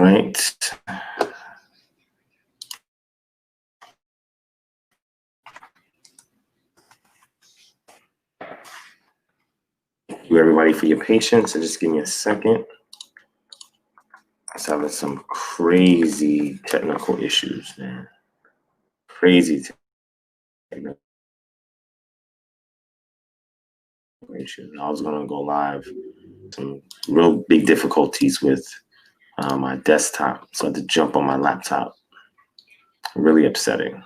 right. Thank you, everybody, for your patience. And just give me a second. I was having some crazy technical issues, man. Crazy technical issues. I was going to go live. Some real big difficulties with my desktop, so I had to jump on my laptop. Really upsetting.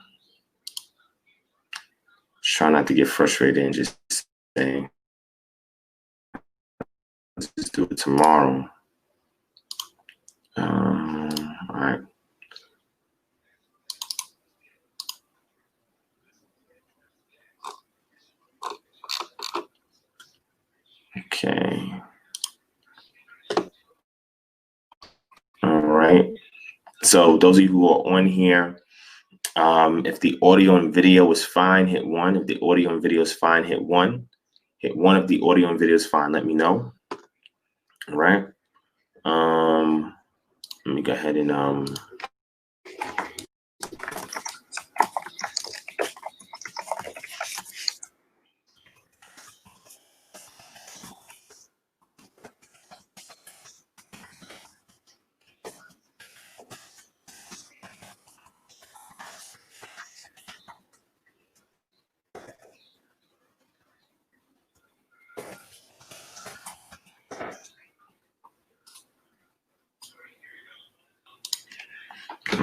Try not to get frustrated and just say, let's just do it tomorrow. All right. Okay. All right. So those of you who are on here, if the audio and video is fine, hit 1. If the audio and video is fine, hit 1. Hit 1 if the audio and video is fine. Let me know. All right. Let me go ahead and all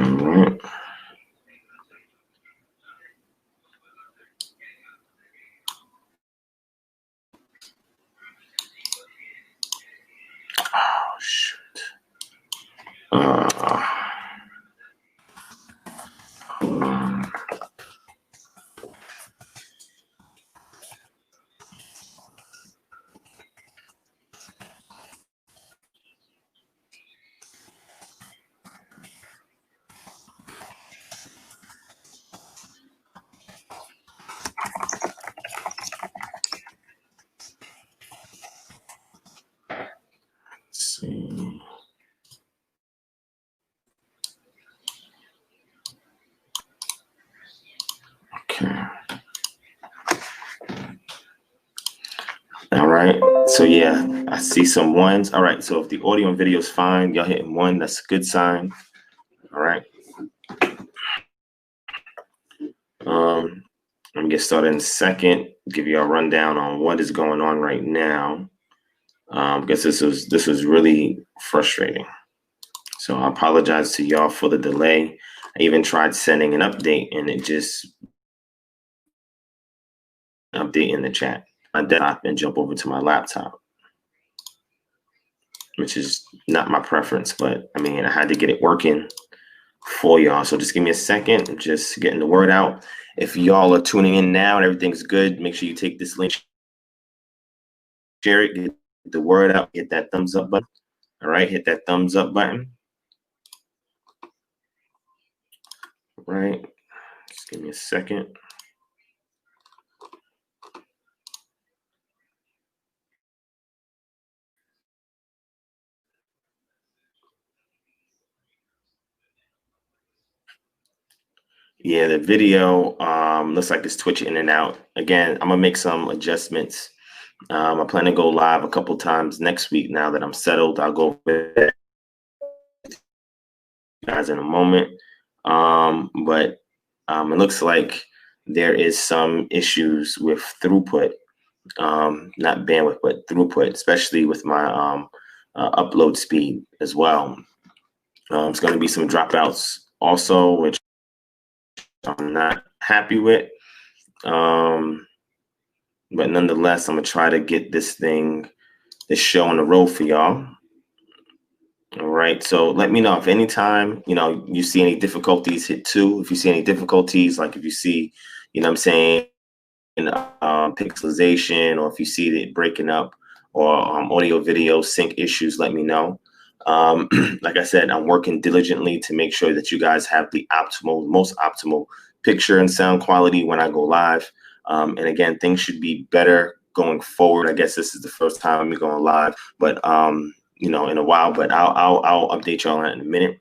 right. Oh shoot. Hold on. Let's see. Okay. All right. So yeah, I see some 1s. All right. So if the audio and video is fine, y'all hitting 1. That's a good sign. All right. Let me get started in a second. Give you a rundown on what is going on right now. Because this was really frustrating. So I apologize to y'all for the delay. I even tried sending an update and it just update in the chat. My desktop and jump over to my laptop, which is not my preference, but I mean, I had to get it working for y'all. So just give me a second. I'm just getting the word out. If y'all are tuning in now and everything's good, make sure you take this link, share it, get the word out, hit that thumbs up button. All right, hit that thumbs up button. All right, just give me a second. Yeah, the video looks like it's twitching in and out. Again, I'm gonna make some adjustments. I plan to go live a couple times next week. Now that I'm settled, I'll go with that guys in a moment. But it looks like there is some issues with throughput, not bandwidth, but throughput, especially with my upload speed as well. It's going to be some dropouts also, which I'm not happy with. But nonetheless, I'm gonna try to get this show on the road for y'all. All right. So let me know if anytime, you see any difficulties, hit 2. If you see any difficulties, like if you see, what I'm saying, pixelization, or if you see it breaking up, or audio video sync issues, let me know. Like I said, I'm working diligently to make sure that you guys have the most optimal picture and sound quality when I go live. And again, things should be better going forward. I guess this is the first time I'm going live, but in a while, but I'll update y'all on it in a minute.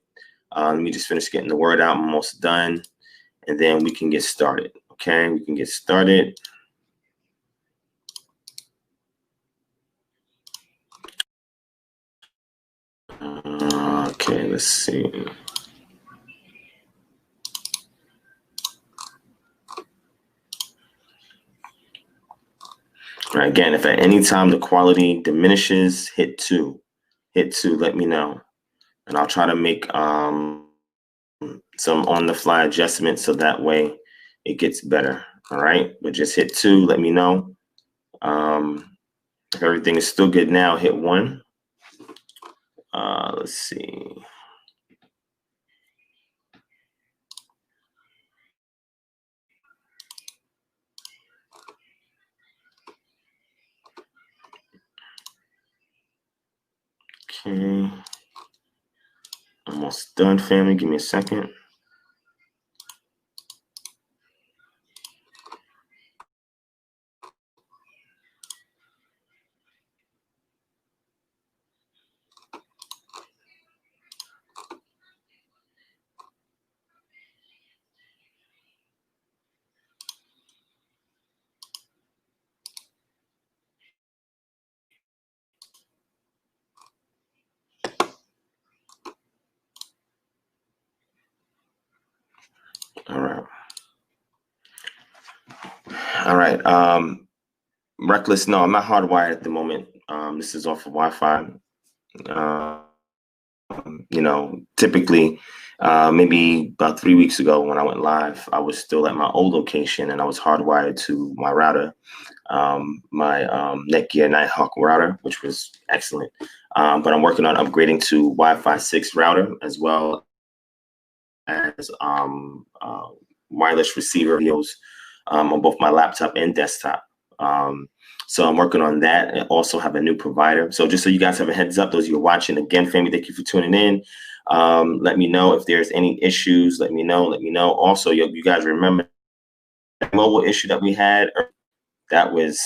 Let me just finish getting the word out. I'm almost done, and then we can get started. Okay, we can get started. Okay, let's see. All right, again, if at any time the quality diminishes, hit 2. Hit 2, let me know. And I'll try to make some on-the-fly adjustments so that way it gets better. All right, but just hit 2, let me know. If everything is still good now, hit 1. Let's see. Okay. Almost done, family. Give me a second. All right. All right. Reckless. No, I'm not hardwired at the moment. This is off of Wi-Fi. Typically, maybe about 3 weeks ago when I went live, I was still at my old location and I was hardwired to my router, my Netgear Nighthawk router, which was excellent. But I'm working on upgrading to Wi-Fi 6 router as well as wireless receiver videos on both my laptop and desktop. So I'm working on that and also have a new provider. So just so you guys have a heads up, those of you watching, again, family, thank you for tuning in. Let me know if there's any issues. Let me know. Also, you guys remember the mobile issue that we had? That was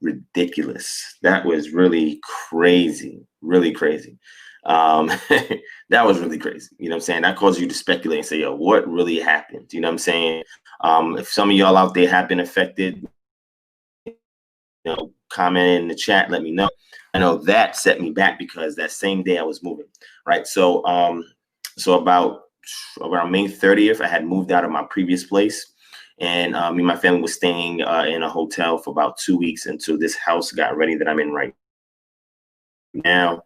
ridiculous. That was really crazy, really crazy. That was really crazy. You know what I'm saying? That caused you to speculate and say, yo, what really happened? You know what I'm saying? If some of y'all out there have been affected, comment in the chat, let me know. I know that set me back because that same day I was moving, right? So about around May 30th, I had moved out of my previous place, and me and my family was staying in a hotel for about 2 weeks until this house got ready that I'm in right now.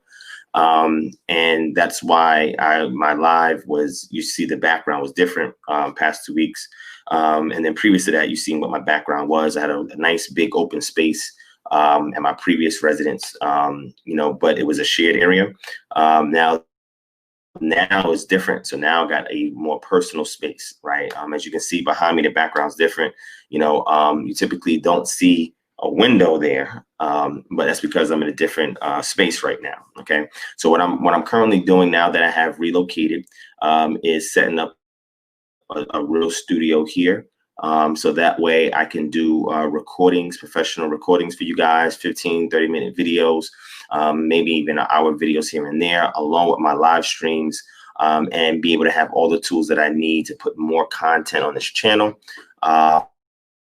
And that's why my live was, you see the background was different past 2 weeks. And then previous to that, you seen what my background was. I had a nice big open space at my previous residence, but it was a shared area. Now it's different. So now I got a more personal space, right? As you can see behind me, the background's different. You typically don't see a window there, but that's because I'm in a different space right now. Okay, so what I'm currently doing now that I have relocated is setting up a real studio here. So that way I can do recordings, professional recordings for you guys, 15, 30-minute videos, maybe even an hour videos here and there, along with my live streams, and be able to have all the tools that I need to put more content on this channel.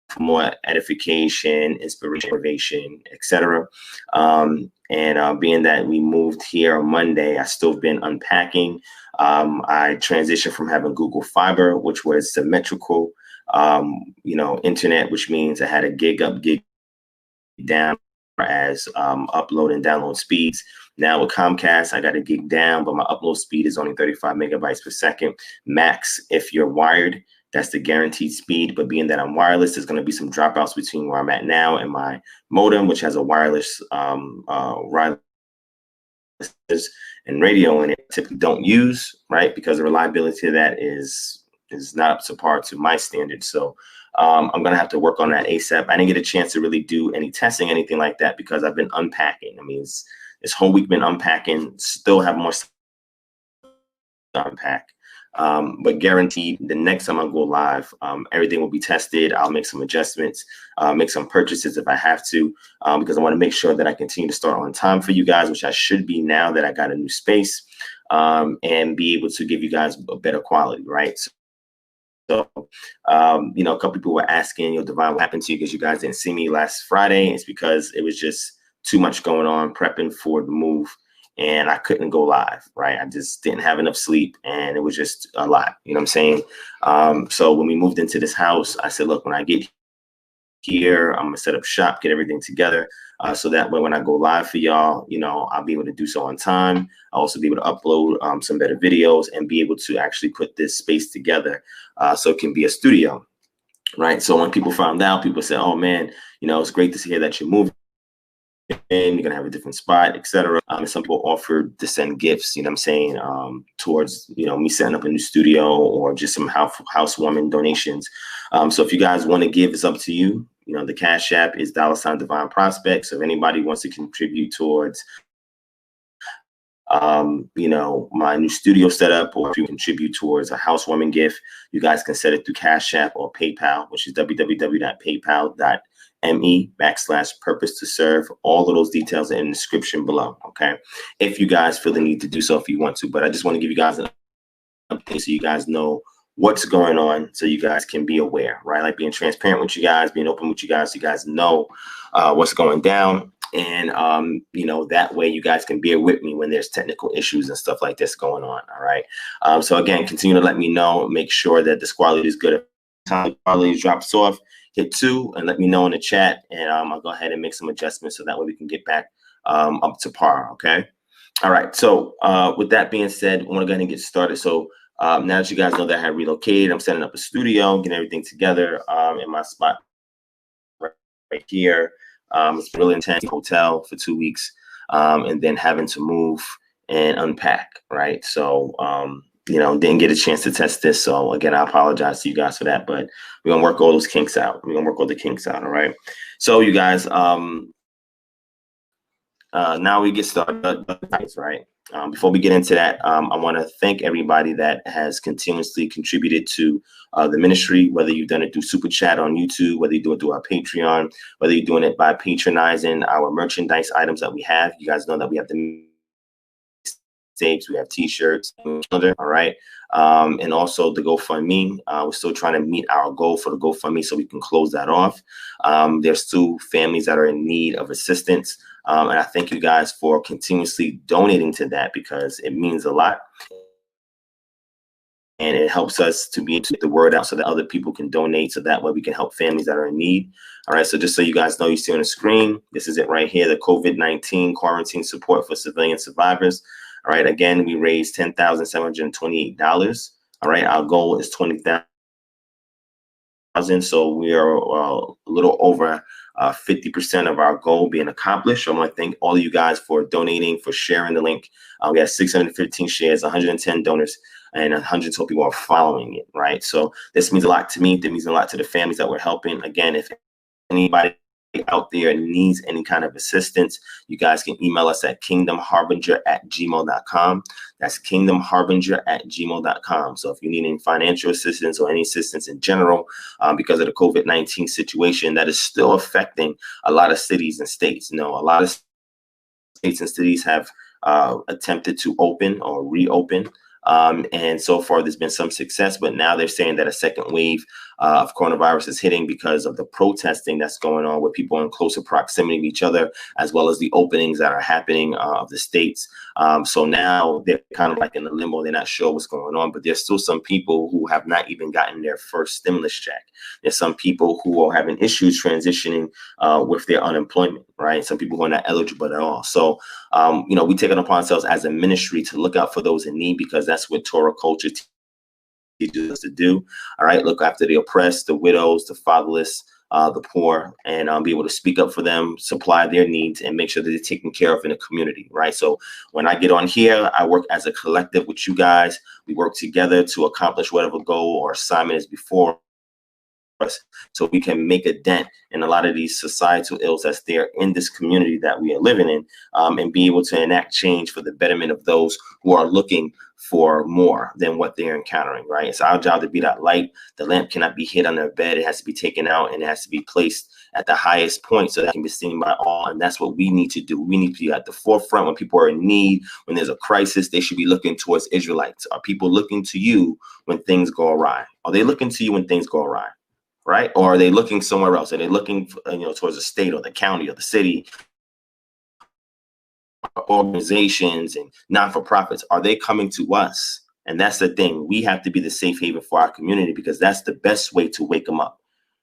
For more edification, inspiration, motivation, etc. Being that we moved here on Monday, I still have been unpacking. I transitioned from having Google Fiber, which was symmetrical, internet, which means I had a gig up, gig down as upload and download speeds. Now with Comcast, I got a gig down, but my upload speed is only 35 megabytes per second max if you're wired. That's the guaranteed speed. But being that I'm wireless, there's going to be some dropouts between where I'm at now and my modem, which has a wireless and radio in it. Typically don't use, right? Because the reliability of that is not up to par to my standards. So I'm going to have to work on that ASAP. I didn't get a chance to really do any testing, anything like that, because I've been unpacking. I mean, this whole week been unpacking, still have more stuff to unpack. But guaranteed, the next time I go live, everything will be tested. I'll make some adjustments, make some purchases if I have to, because I want to make sure that I continue to start on time for you guys, which I should be now that I got a new space, and be able to give you guys a better quality, right? So, you know, a couple people were asking, you know, Divine, what happened to you because you guys didn't see me last Friday? It's because it was just too much going on prepping for the move, and I couldn't go live, right? I just didn't have enough sleep, and it was just a lot, you know what I'm saying? So when we moved into this house, I said, look, when I get here, I'm gonna set up shop, get everything together, so that way when I go live for y'all, you know, I'll be able to do so on time. I'll also be able to upload some better videos and be able to actually put this space together, so it can be a studio, right? So when people found out, people said, oh man, you know, it's great to hear that you're moving in, you're gonna have a different spot, etc. And some people offered to send gifts, you know what I'm saying, towards, you know, me setting up a new studio or just some housewarming donations. So if you guys want to give, it's up to you. You know, the Cash App is $DivineProspect. So if anybody wants to contribute towards, you know, my new studio setup, or if you contribute towards a housewarming gift, you guys can set it through Cash App or PayPal, which is www.paypal.me/purpose to serve. All of those details are in the description below. Okay. If you guys feel the need to do so, if you want to, but I just want to give you guys an update so you guys know what's going on, so you guys can be aware, right? Like being transparent with you guys, being open with you guys, so you guys know what's going down. And, you know, that way you guys can bear with me when there's technical issues and stuff like this going on. All right. So again, continue to let me know, make sure that this quality is good. If the quality drops off, hit 2 and let me know in the chat, and I'll go ahead and make some adjustments so that way we can get back up to par. Okay. All right. So with that being said, I want to go ahead and get started. So now that you guys know that I have relocated, I'm setting up a studio, getting everything together in my spot right here. It's really intense hotel for 2 weeks, and then having to move and unpack, right? So, you know, didn't get a chance to test this. So again, I apologize to you guys for that, but we're gonna work all those kinks out. We're gonna work all the kinks out, all right? So you guys, now we get started, right? Before we get into that, I want to thank everybody that has continuously contributed to the ministry, whether you've done it through Super Chat on YouTube, whether you do it through our Patreon, whether you're doing it by patronizing our merchandise items that we have. You guys know that we have the tapes, we have T-shirts, all right, and also the GoFundMe. We're still trying to meet our goal for the GoFundMe so we can close that off. There's 2 families that are in need of assistance. And I thank you guys for continuously donating to that, because it means a lot. And it helps us to be able to get the word out so that other people can donate, so that way we can help families that are in need. All right, so just so you guys know, you see on the screen, this is it right here, the COVID-19 quarantine support for civilian survivors. All right, again, we raised $10,728. All right, our goal is $20,000. So we are a little over 50% of our goal being accomplished. So I want to thank all of you guys for donating, for sharing the link. We have 615 shares, 110 donors, and 112 people are following it, right? So this means a lot to me. That means a lot to the families that we're helping. Again, if anybody out there needs any kind of assistance, you guys can email us at kingdomharbinger@gmail.com. That's kingdomharbinger@gmail.com. So if you need any financial assistance or any assistance in general, because of the COVID-19 situation that is still affecting a lot of cities and states. You know, a lot of states and cities have attempted to open or reopen. And so far, there's been some success, but now they're saying that a second wave of coronavirus is hitting because of the protesting that's going on with people in closer proximity to each other, as well as the openings that are happening of the states. So now they're kind of like in the limbo. They're not sure what's going on, but there's still some people who have not even gotten their first stimulus check. There's some people who are having issues transitioning with their unemployment, right? Some people who are not eligible at all. So, you know, we take it upon ourselves as a ministry to look out for those in need, because that's what Torah culture teaches us to do. All right, look after the oppressed, the widows, the fatherless, the poor, and be able to speak up for them, supply their needs, and make sure that they're taken care of in the community, right? So when I get on here, I work as a collective with you guys. We work together to accomplish whatever goal or assignment is before us, so we can make a dent in a lot of these societal ills that's there in this community that we are living in, and be able to enact change for the betterment of those who are looking for more than what they're encountering, right? It's our job to be that light. The lamp cannot be hid under a bed. It has to be taken out, and it has to be placed at the highest point so that it can be seen by all. And that's what we need to do. We need to be at the forefront when people are in need. When there's a crisis, they should be looking towards Israelites. Are people looking to you when things go awry? Are they looking to you when things go awry, right? Or are they looking somewhere else? Are they looking, towards the state or the county or the city, organizations and non-for-profits? Are they coming to us? And that's the thing. We have to be the safe haven for our community, because that's the best way to wake them up.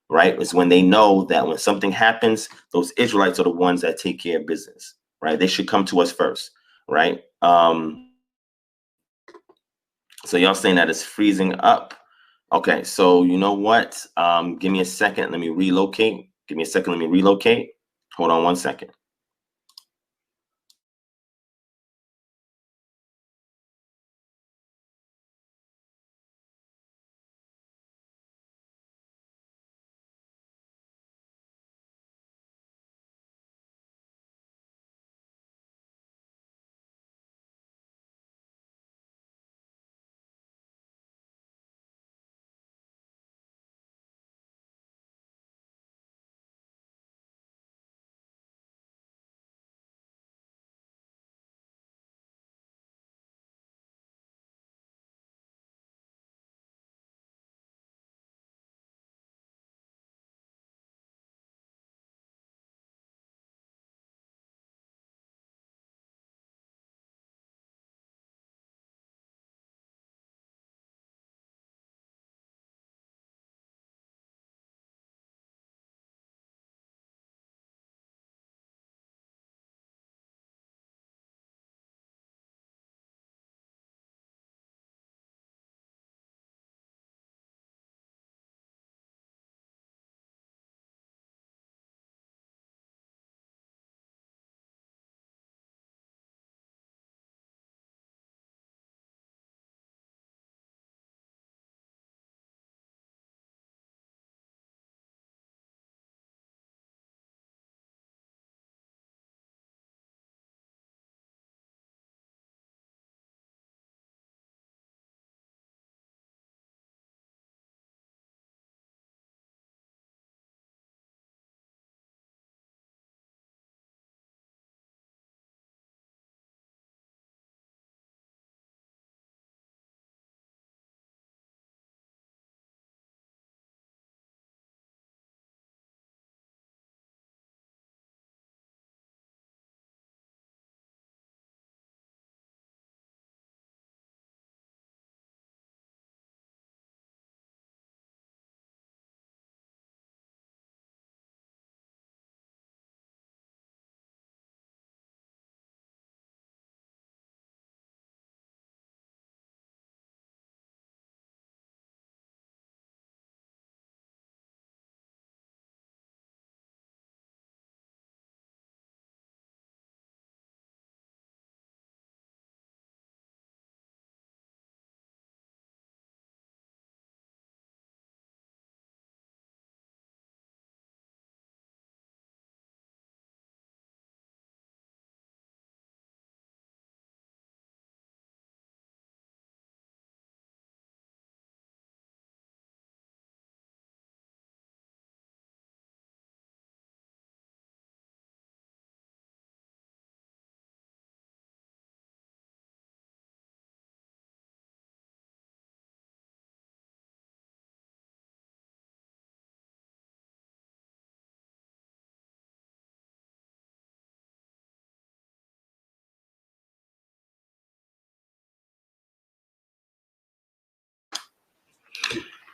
Right? It's when they know that when something happens, those Israelites are the ones that take care of business, right? They should come to us first, right? So y'all saying that it's freezing up. Okay, so you know what? Give me a second. Let me relocate. Give me a second. Let me relocate. Hold on one second.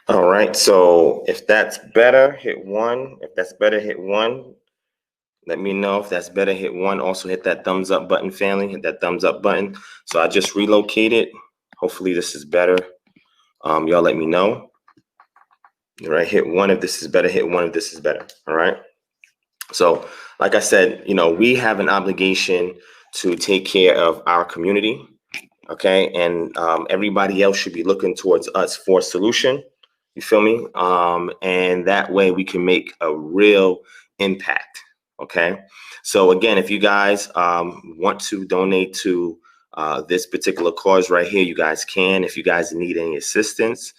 All right, so if that's better, hit 1. If that's better, hit 1. Let me know if that's better, hit 1. Also hit that thumbs up button, family. Hit that thumbs up button. So I just relocated. Hopefully this is better. Y'all let me know. All right, hit 1 if this is better, hit 1 if this is better. All right. So like I said, we have an obligation to take care of our community. Okay, and everybody else should be looking towards us for a solution. You feel me? And that way we can make a real impact. Okay. So again, if you guys want to donate to this particular cause right here, you guys can. If you guys need any assistance,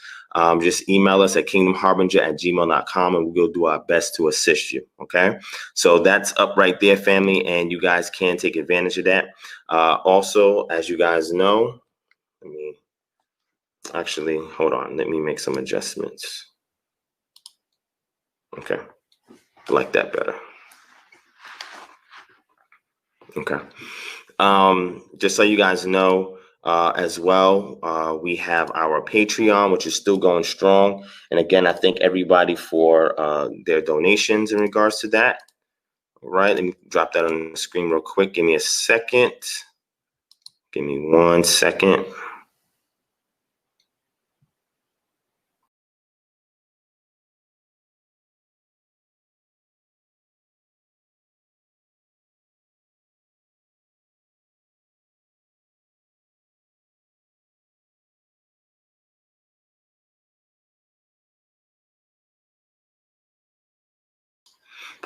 just email us at kingdomharbinger@gmail.com and we'll do our best to assist you. Okay. So that's up right there, family, and you guys can take advantage of that. Also, as you guys know, let me actually hold on. Let me make some adjustments. Okay. I like that better. Okay. Just so you guys know, as well, we have our Patreon, which is still going strong. And again, I thank everybody for their donations in regards to that. All right, let me drop that on the screen real quick. Give me a second. Give me 1 second.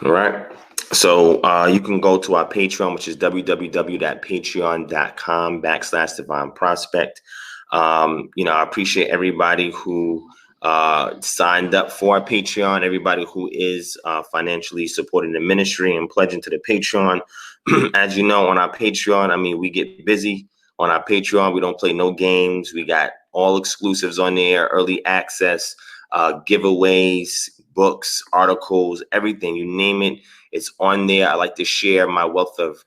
All right. So you can go to our Patreon, which is www.patreon.com/DivineProspect. I appreciate everybody who signed up for our Patreon, everybody who is financially supporting the ministry and pledging to the Patreon. As you know, on our Patreon, I mean, we get busy on our Patreon. We don't play no games. We got all exclusives on there, early access, giveaways, books, articles, everything, you name it, it's on there. I like to share my wealth of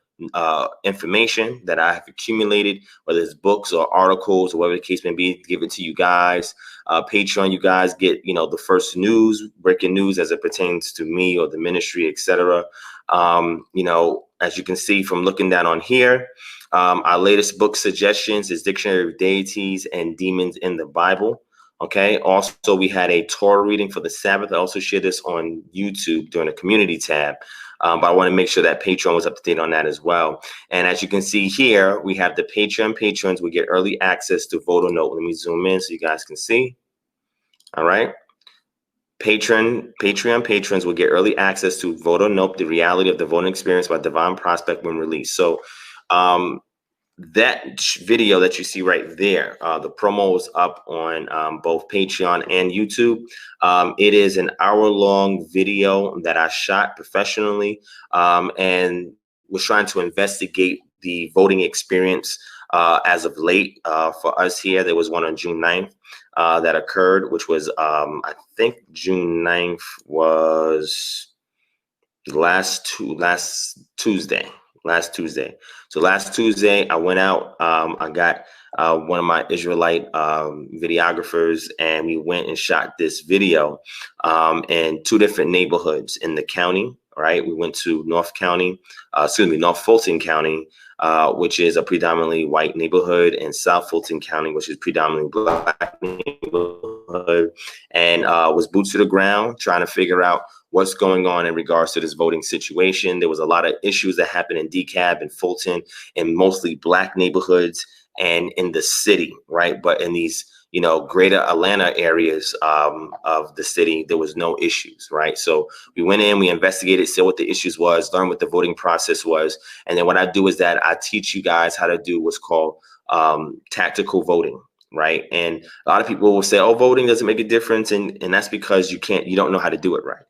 information that I have accumulated, whether it's books or articles or whatever the case may be, give it to you guys. Patreon, you guys get, the first news, breaking news as it pertains to me or the ministry, etc. As you can see from looking down on here, our latest book suggestions is Dictionary of Deities and Demons in the Bible. Okay. Also, we had a Torah reading for the Sabbath. I also shared this on YouTube during the community tab. But I want to make sure that Patreon was up to date on that as well. And as you can see here, we have the Patreon patrons. We get early access to Vote or Note. Let me zoom in so you guys can see. All right. Patreon patrons will get early access to Vote or Note, the reality of the voting experience by DivineProspect when released. So, that video that you see right there, the promo is up on both Patreon and YouTube. It is an hour-long video that I shot professionally and was trying to investigate the voting experience as of late. For us here, there was one on June 9th that occurred, which was, I think June 9th was last Tuesday. So last Tuesday, I went out. I got one of my Israelite videographers, and we went and shot this video in 2 different neighborhoods in the county. All right, we went to North Fulton County, which is a predominantly white neighborhood, and South Fulton County, which is predominantly black neighborhood, and was boots to the ground trying to figure out what's going on in regards to this voting situation. There was a lot of issues that happened in DeKalb and Fulton, in mostly black neighborhoods and in the city, right? But in these, greater Atlanta areas of the city, there was no issues, right? So we went in, we investigated, saw what the issues was, learned what the voting process was. And then what I do is that I teach you guys how to do what's called tactical voting. Right. And a lot of people will say, oh, voting doesn't make a difference. And that's because you don't know how to do it right.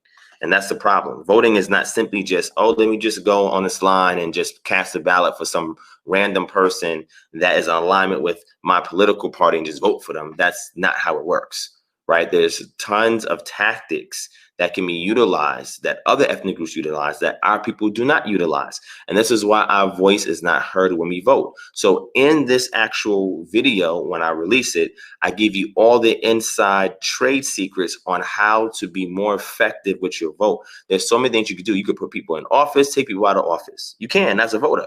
And that's the problem. Voting is not simply just, oh, let me just go on this line and just cast a ballot for some random person that is in alignment with my political party and just vote for them. That's not how it works, right? There's tons of tactics that can be utilized, that other ethnic groups utilize, that our people do not utilize. And this is why our voice is not heard when we vote. So in this actual video, when I release it, I give you all the inside trade secrets on how to be more effective with your vote. There's so many things you could do. You could put people in office, take people out of office. You can, as a voter.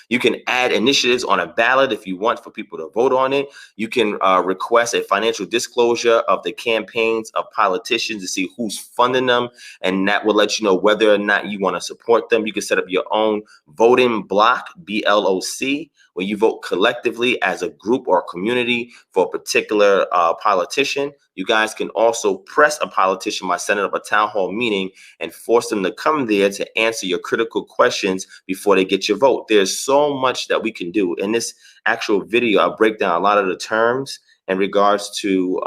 You can add initiatives on a ballot if you want for people to vote on it. You can request a financial disclosure of the campaigns of politicians to see who's funding them, and that will let you know whether or not you want to support them. You can set up your own voting block, BLOC, when you vote collectively as a group or community for a particular politician, you guys can also press a politician by setting up a town hall meeting and force them to come there to answer your critical questions before they get your vote. There's so much that we can do. In this actual video, I'll break down a lot of the terms in regards to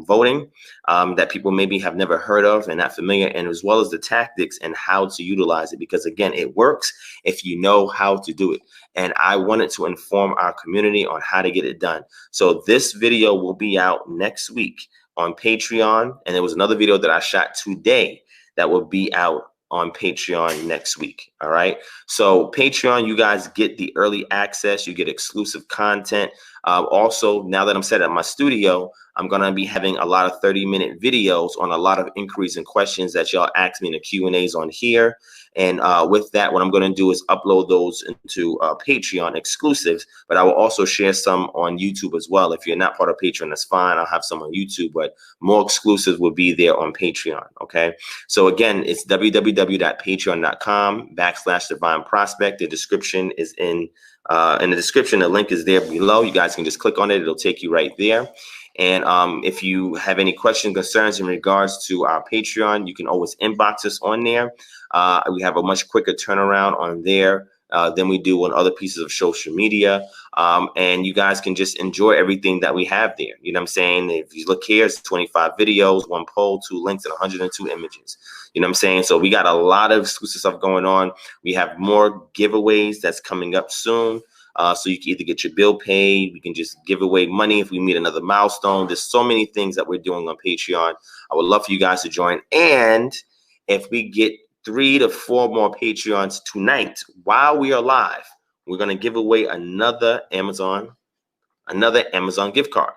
voting that people maybe have never heard of and not familiar, and as well as the tactics and how to utilize it, because again, it works if you know how to do it. And I wanted to inform our community on how to get it done. So this video will be out next week on Patreon, and there was another video that I shot today that will be out on Patreon next week. All right. So Patreon, you guys get the early access. You get exclusive content. Also, now that I'm set at my studio, I'm going to be having a lot of 30-minute videos on a lot of inquiries and questions that y'all ask me in the Q&As on here. And with that, what I'm going to do is upload those into Patreon exclusives, but I will also share some on YouTube as well. If you're not part of Patreon, that's fine. I'll have some on YouTube, but more exclusives will be there on Patreon. Okay. So again, it's www.patreon.com/DivineProspect. The description is in the description. The link is there below. You guys can just click on it. It'll take you right there. And if you have any questions, concerns in regards to our Patreon, you can always inbox us on there. We have a much quicker turnaround on there than we do on other pieces of social media. And you guys can just enjoy everything that we have there. You know what I'm saying? If you look here, it's 25 videos, 1 poll, 2 links, and 102 images. You know what I'm saying? So we got a lot of exclusive stuff going on. We have more giveaways that's coming up soon. So you can either get your bill paid, we can just give away money if we meet another milestone. There's so many things that we're doing on Patreon. I would love for you guys to join. And if we get 3 to 4 more Patreons tonight while we are live, we're going to give away another Amazon gift card.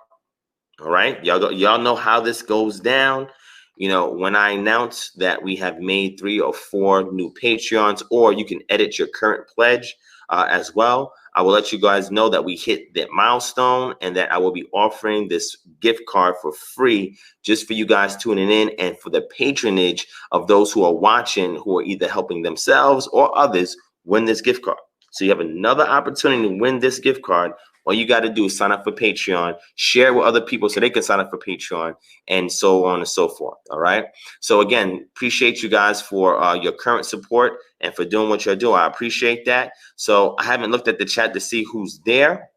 All right. Y'all know how this goes down. You know, when I announce that we have made 3 or 4 new Patreons, or you can edit your current pledge as well, I will let you guys know that we hit that milestone and that I will be offering this gift card for free just for you guys tuning in and for the patronage of those who are watching, who are either helping themselves or others win this gift card. So you have another opportunity to win this gift card. All you got to do is sign up for Patreon, share with other people so they can sign up for Patreon, and so on and so forth. All right. So again, appreciate you guys for your current support and for doing what you're doing. I appreciate that. So I haven't looked at the chat to see who's there.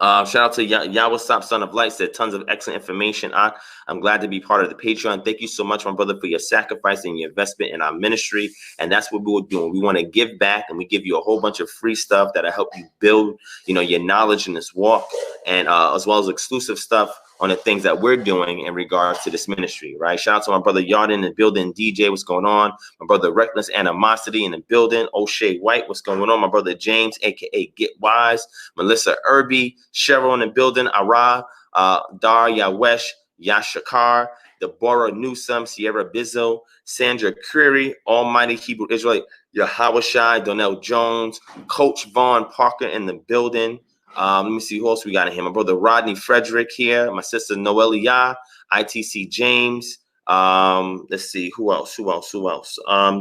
Shout out to Yahweh Stop, Son of Light, said tons of excellent information. I'm glad to be part of the Patreon. Thank you so much, my brother, for your sacrifice and your investment in our ministry. And that's what we're doing. We want to give back, and we give you a whole bunch of free stuff that'll help you build, you know, your knowledge in this walk, and as well as exclusive stuff on the things that we're doing in regards to this ministry, right? Shout out to my brother Yarden in the building. DJ, what's going on? My brother Reckless Animosity in the building. O'Shea White, what's going on? My brother James, aka Get Wise. Melissa Irby, Cheryl in the building. Ara, Dar Yawesh, Yashakar, Deborah Newsome, Sierra Bizzo, Sandra Creary, Almighty Hebrew Israelite, Yahawashai, Donnell Jones, Coach Vaughn Parker in the building. Let me see who else we got in here. My brother Rodney Frederick here. My sister Noelia, ITC James. Let's see who else.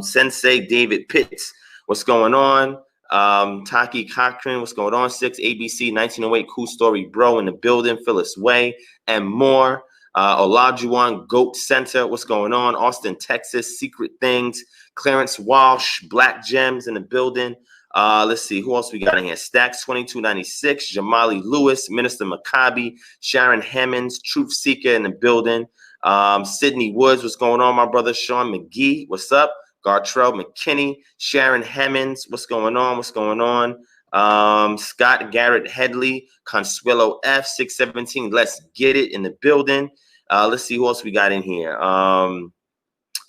Sensei David Pitts. What's going on? Taki Cochran. What's going on? 6 ABC 1908. Cool Story Bro in the building. Phyllis Way and more. Olajuwon Goat Center. What's going on? Austin, Texas. Secret Things. Clarence Walsh. Black Gems in the building. Let's see who else we got in here. Stacks 2296, Jamali Lewis, Minister Maccabi, Sharon Hammonds, Truth Seeker in the building. Sydney Woods, what's going on, my brother? Sean McGee, what's up? Gartrell McKinney, Sharon Hammonds, what's going on? Scott Garrett Headley, Consuelo F 617. Let's get it in the building. Let's see who else we got in here.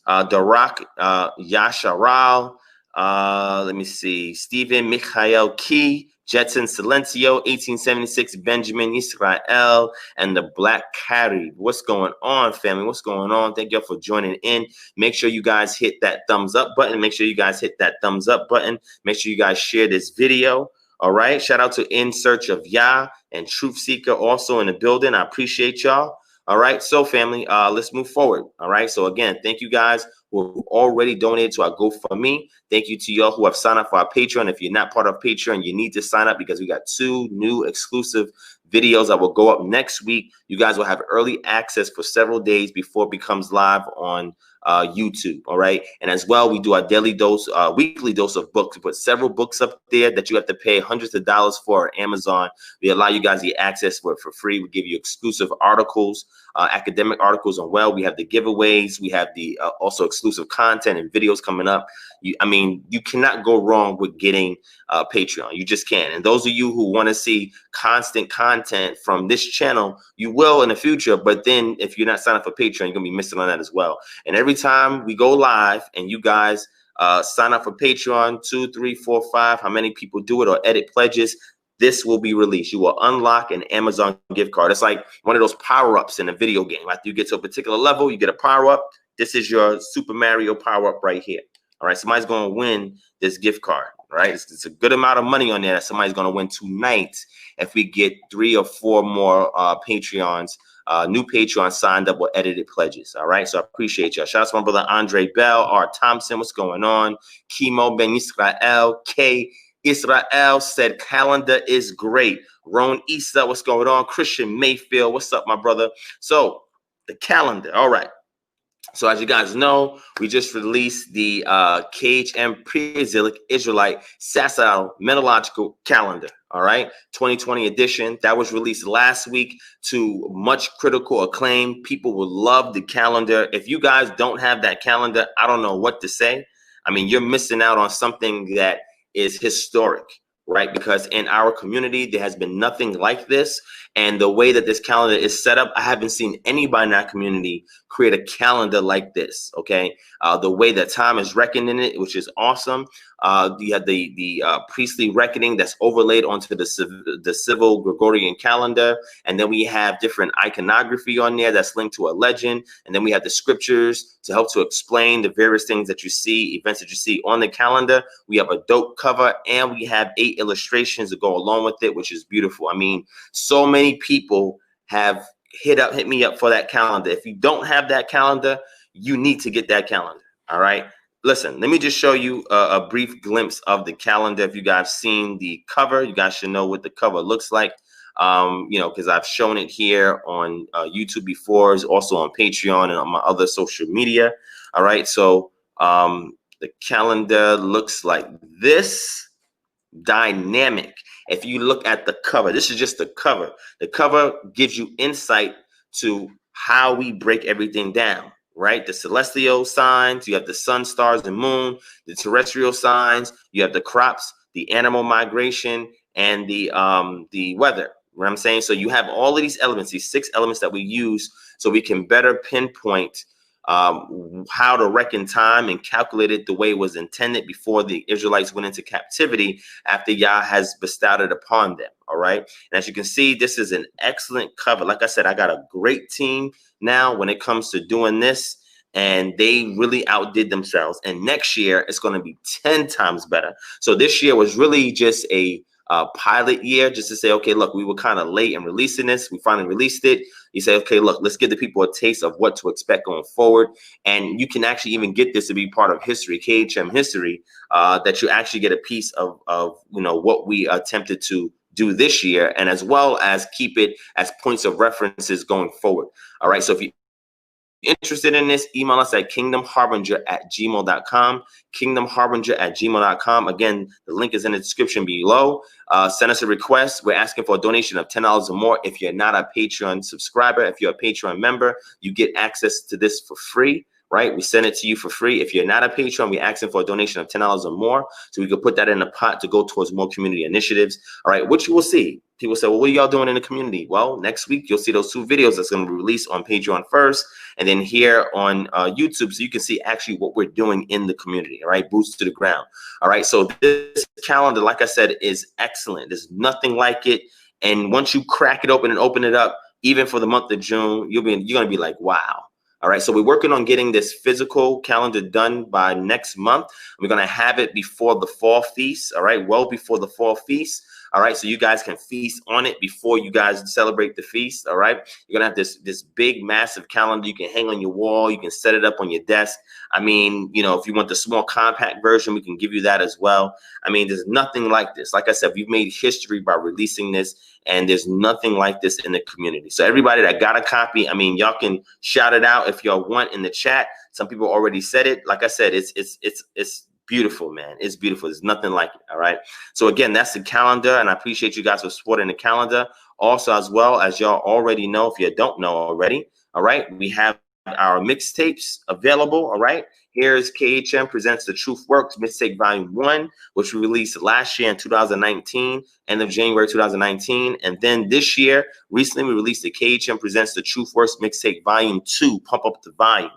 Darak Yasharal. Let me see. Stephen Mikhail Key, Jetson Silencio, 1876, Benjamin Israel, and the Black Carib. What's going on, family? What's going on? Thank y'all for joining in. Make sure you guys hit that thumbs up button. Make sure you guys share this video. All right. Shout out to In Search of Yah and Truth Seeker also in the building. I appreciate y'all. All right. So family, let's move forward. All right. So again, thank you guys. who have already donated to our GoFundMe. Thank you to y'all who have signed up for our Patreon. If you're not part of Patreon, you need to sign up because we got 2 new exclusive videos that will go up next week. You guys will have early access for several days before it becomes live on YouTube. All right. And as well, we do our daily dose, weekly dose of books. We put several books up there that you have to pay hundreds of dollars for on Amazon. We allow you guys the access for free. We give you exclusive articles, academic articles on we have the giveaways. We have the also exclusive content and videos coming up. I mean, you cannot go wrong with getting Patreon. You just can't. And those of you who want to see constant content from this channel, you will in the future. But then if you're not signed up for Patreon, you're going to be missing on that as well. And every time we go live and you guys sign up for Patreon, 2, 3, 4, 5, how many people do it or edit pledges, this will be released. You will unlock an Amazon gift card. It's like one of those power-ups in a video game. After you get to a particular level, you get a power-up. This is your Super Mario power-up right here. All right, somebody's going to win this gift card, right? It's a good amount of money on there that somebody's going to win tonight if we get 3 or 4 more Patreons, new Patreons signed up with edited pledges. All right, so I appreciate y'all. Shout out to my brother Andre Bell, R. Thompson, what's going on? Chemo Ben Israel, K. Israel said calendar is great. Ron Issa, what's going on? Christian Mayfield, what's up, my brother? So the calendar, all right. So as you guys know, we just released the KHM Pre-Exilic Israelite Sasal Metallurgical Calendar, all right? 2020 edition. That was released last week to much critical acclaim. People will love the calendar. If you guys don't have that calendar, I don't know what to say. I mean, you're missing out on something that is historic, right? Because in our community, there has been nothing like this. And the way that this calendar is set up, I haven't seen anybody in our community create a calendar like this, okay? The way that time is reckoned in it, which is awesome. You have the priestly reckoning that's overlaid onto the civil Gregorian calendar. And then we have different iconography on there that's linked to a legend. And then we have the scriptures to help to explain the various things that you see, events that you see on the calendar. We have a dope cover and we have 8 illustrations to go along with it, which is beautiful. I mean, so many people have hit me up for that calendar. If you don't have that calendar, you need to get that calendar. All right. Listen, let me just show you a brief glimpse of the calendar. If you guys seen the cover, you guys should know what the cover looks like. You know, because I've shown it here on YouTube before, it's also on Patreon and on my other social media. All right. So the calendar looks like this. Dynamic. If you look at the cover, this is just the cover. The cover gives you insight to how we break everything down, right? The celestial signs, you have the sun, stars, and moon, the terrestrial signs, you have the crops, the animal migration, and the weather. You know what I'm saying? So you have all of these elements, these 6 elements that we use so we can better pinpoint how to reckon time and calculate it the way it was intended before the Israelites went into captivity after Yah has bestowed it upon them. All right. And as you can see, this is an excellent cover. Like I said, I got a great team now when it comes to doing this, and they really outdid themselves. And next year, it's going to be 10 times better. So this year was really just a pilot year, just to say, okay, look, we were kind of late in releasing this. We finally released it. You say, okay, look, let's give the people a taste of what to expect going forward. And you can actually even get this to be part of history, KHM history, that you actually get a piece of you know, what we attempted to do this year, and as well as keep it as points of references going forward. All right. So if you interested in this, email us at kingdomharbinger@gmail.com, kingdomharbinger@gmail.com. Again, the link is in the description below. Send us a request. We're asking for a donation of $10 or more. If you're not a Patreon subscriber, if you're a Patreon member, you get access to this for free, right? We send it to you for free. If you're not a Patreon, we're asking for a donation of $10 or more, so we could put that in a pot to go towards more community initiatives. All right, what you will see, people say, well, what are y'all doing in the community? Well, next week, you'll see those 2 videos that's going to be released on Patreon first, and then here on YouTube, so you can see actually what we're doing in the community. All right, boots to the ground. All right, so this calendar, like I said, is excellent. There's nothing like it. And once you crack it open and open it up, even for the month of June, you're going to be like, wow. All right, so we're working on getting this physical calendar done by next month. We're going to have it before the fall feast, all right, well before the fall feast. All right, so you guys can feast on it before you guys celebrate the feast. All right, you're gonna have this big, massive calendar you can hang on your wall. You can set it up on your desk. I mean, you know, if you want the small compact version, we can give you that as well. I mean, there's nothing like this. Like I said, we've made history by releasing this, and there's nothing like this in the community. So everybody that got a copy, I mean, y'all can shout it out if y'all want in the chat. Some people already said it. Like I said, it's beautiful, man. It's beautiful. There's nothing like it. All right. So again, that's the calendar, and I appreciate you guys for supporting the calendar. Also, as well, as y'all already know, if you don't know already, all right, we have our mixtapes available. All right. Here's KHM Presents The Truth Works Mixtape Volume 1, which we released last year in 2019, end of January 2019. And then this year, recently, we released the KHM Presents The Truth Works Mixtape Volume 2, Pump Up the Volume.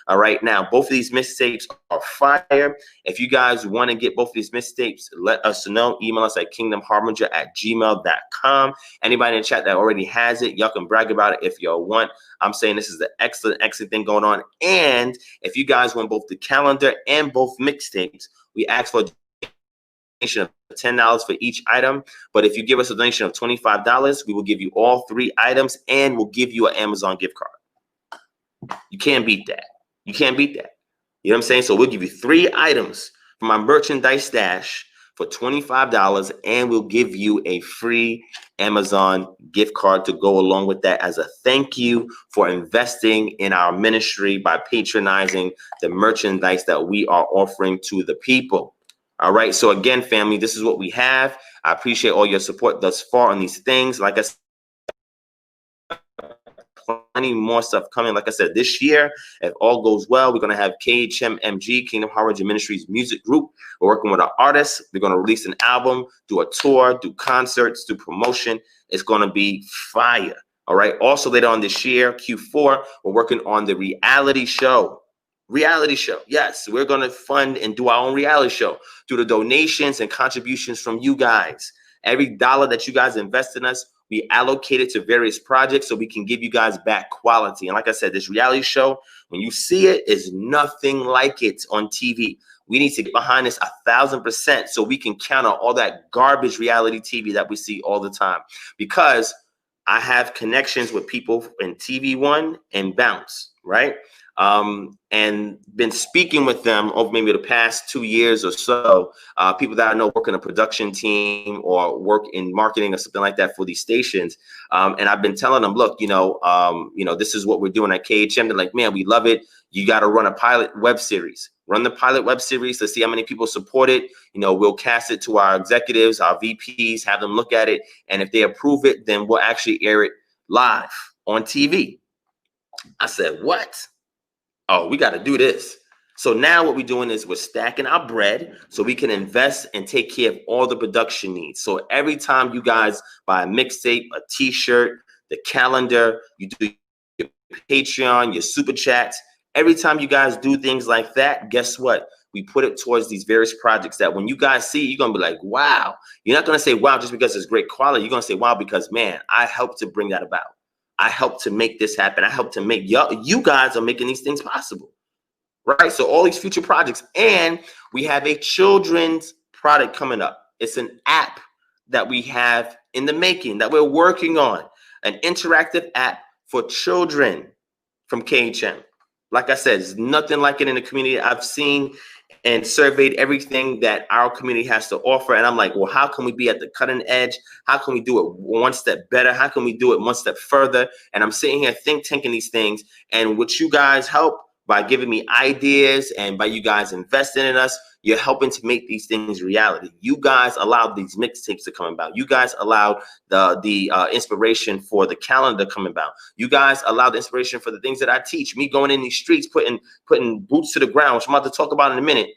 All right, now both of these mixtapes are fire. If you guys want to get both of these mixtapes, let us know. Email us at kingdomharbinger@gmail.com. Anybody in the chat that already has it, y'all can brag about it if y'all want. I'm saying this is the excellent thing going on. And if you guys want both the calendar and both mixtapes, we ask for a donation of $10 for each item. But if you give us a donation of $25, we will give you all 3 items, and we'll give you an Amazon gift card. You can't beat that. You can't beat that. You know what I'm saying? So we'll give you 3 items from our merchandise stash for $25, and we'll give you a free Amazon gift card to go along with that as a thank you for investing in our ministry by patronizing the merchandise that we are offering to the people. All right. So again, family, this is what we have. I appreciate all your support thus far on these things. Like I said, plenty more stuff coming. Like I said, this year, if all goes well, we're going to have KHMMG, Kingdom Harbinger Ministries Music Group. We're working with our artists. We're going to release an album, do a tour, do concerts, do promotion. It's going to be fire. All right. Also later on this year, Q4, we're working on the reality show. Reality show. Yes, we're going to fund and do our own reality show through the donations and contributions from you guys. Every dollar that you guys invest in us, we allocate it to various projects so we can give you guys back quality. And like I said, this reality show, when you see it, is nothing like it on TV. We need to get behind this 1,000% so we can counter all that garbage reality TV that we see all the time. Because I have connections with people in TV One and Bounce, right? And been speaking with them over maybe the past 2 years or so, people that I know work in a production team or work in marketing or something like that for these stations. And I've been telling them, look, this is what we're doing at KHM. They're like, man, we love it. You got to run a pilot web series. Run the pilot web series to see how many people support it. You know, we'll cast it to our executives, our VPs, have them look at it. And if they approve it, then we'll actually air it live on TV. I said, what? Oh, we got to do this. So now what we're doing is we're stacking our bread so we can invest and take care of all the production needs. So every time you guys buy a mixtape, a t-shirt, the calendar, you do your Patreon, your super chats, every time you guys do things like that, guess what? We put it towards these various projects that when you guys see, you're going to be like, wow. You're not going to say, wow, just because it's great quality. You're going to say, wow, because, man, I helped to bring that about. I helped to make this happen. I helped to make you guys are making these things possible, right? So all these future projects, and we have a children's product coming up. It's an app that we have in the making that we're working on, an interactive app for children from KHM. Like I said, there's nothing like it in the community. I've seen and surveyed everything that our community has to offer. And I'm like, well, how can we be at the cutting edge? How can we do it one step better? How can we do it one step further? And I'm sitting here think tanking these things. And with you guys help by giving me ideas and by you guys investing in us, you're helping to make these things reality. You guys allowed these mixtapes to come about. You guys allowed the inspiration for the calendar come about. You guys allowed the inspiration for the things that I teach. Me going in these streets, putting boots to the ground, which I'm about to talk about in a minute.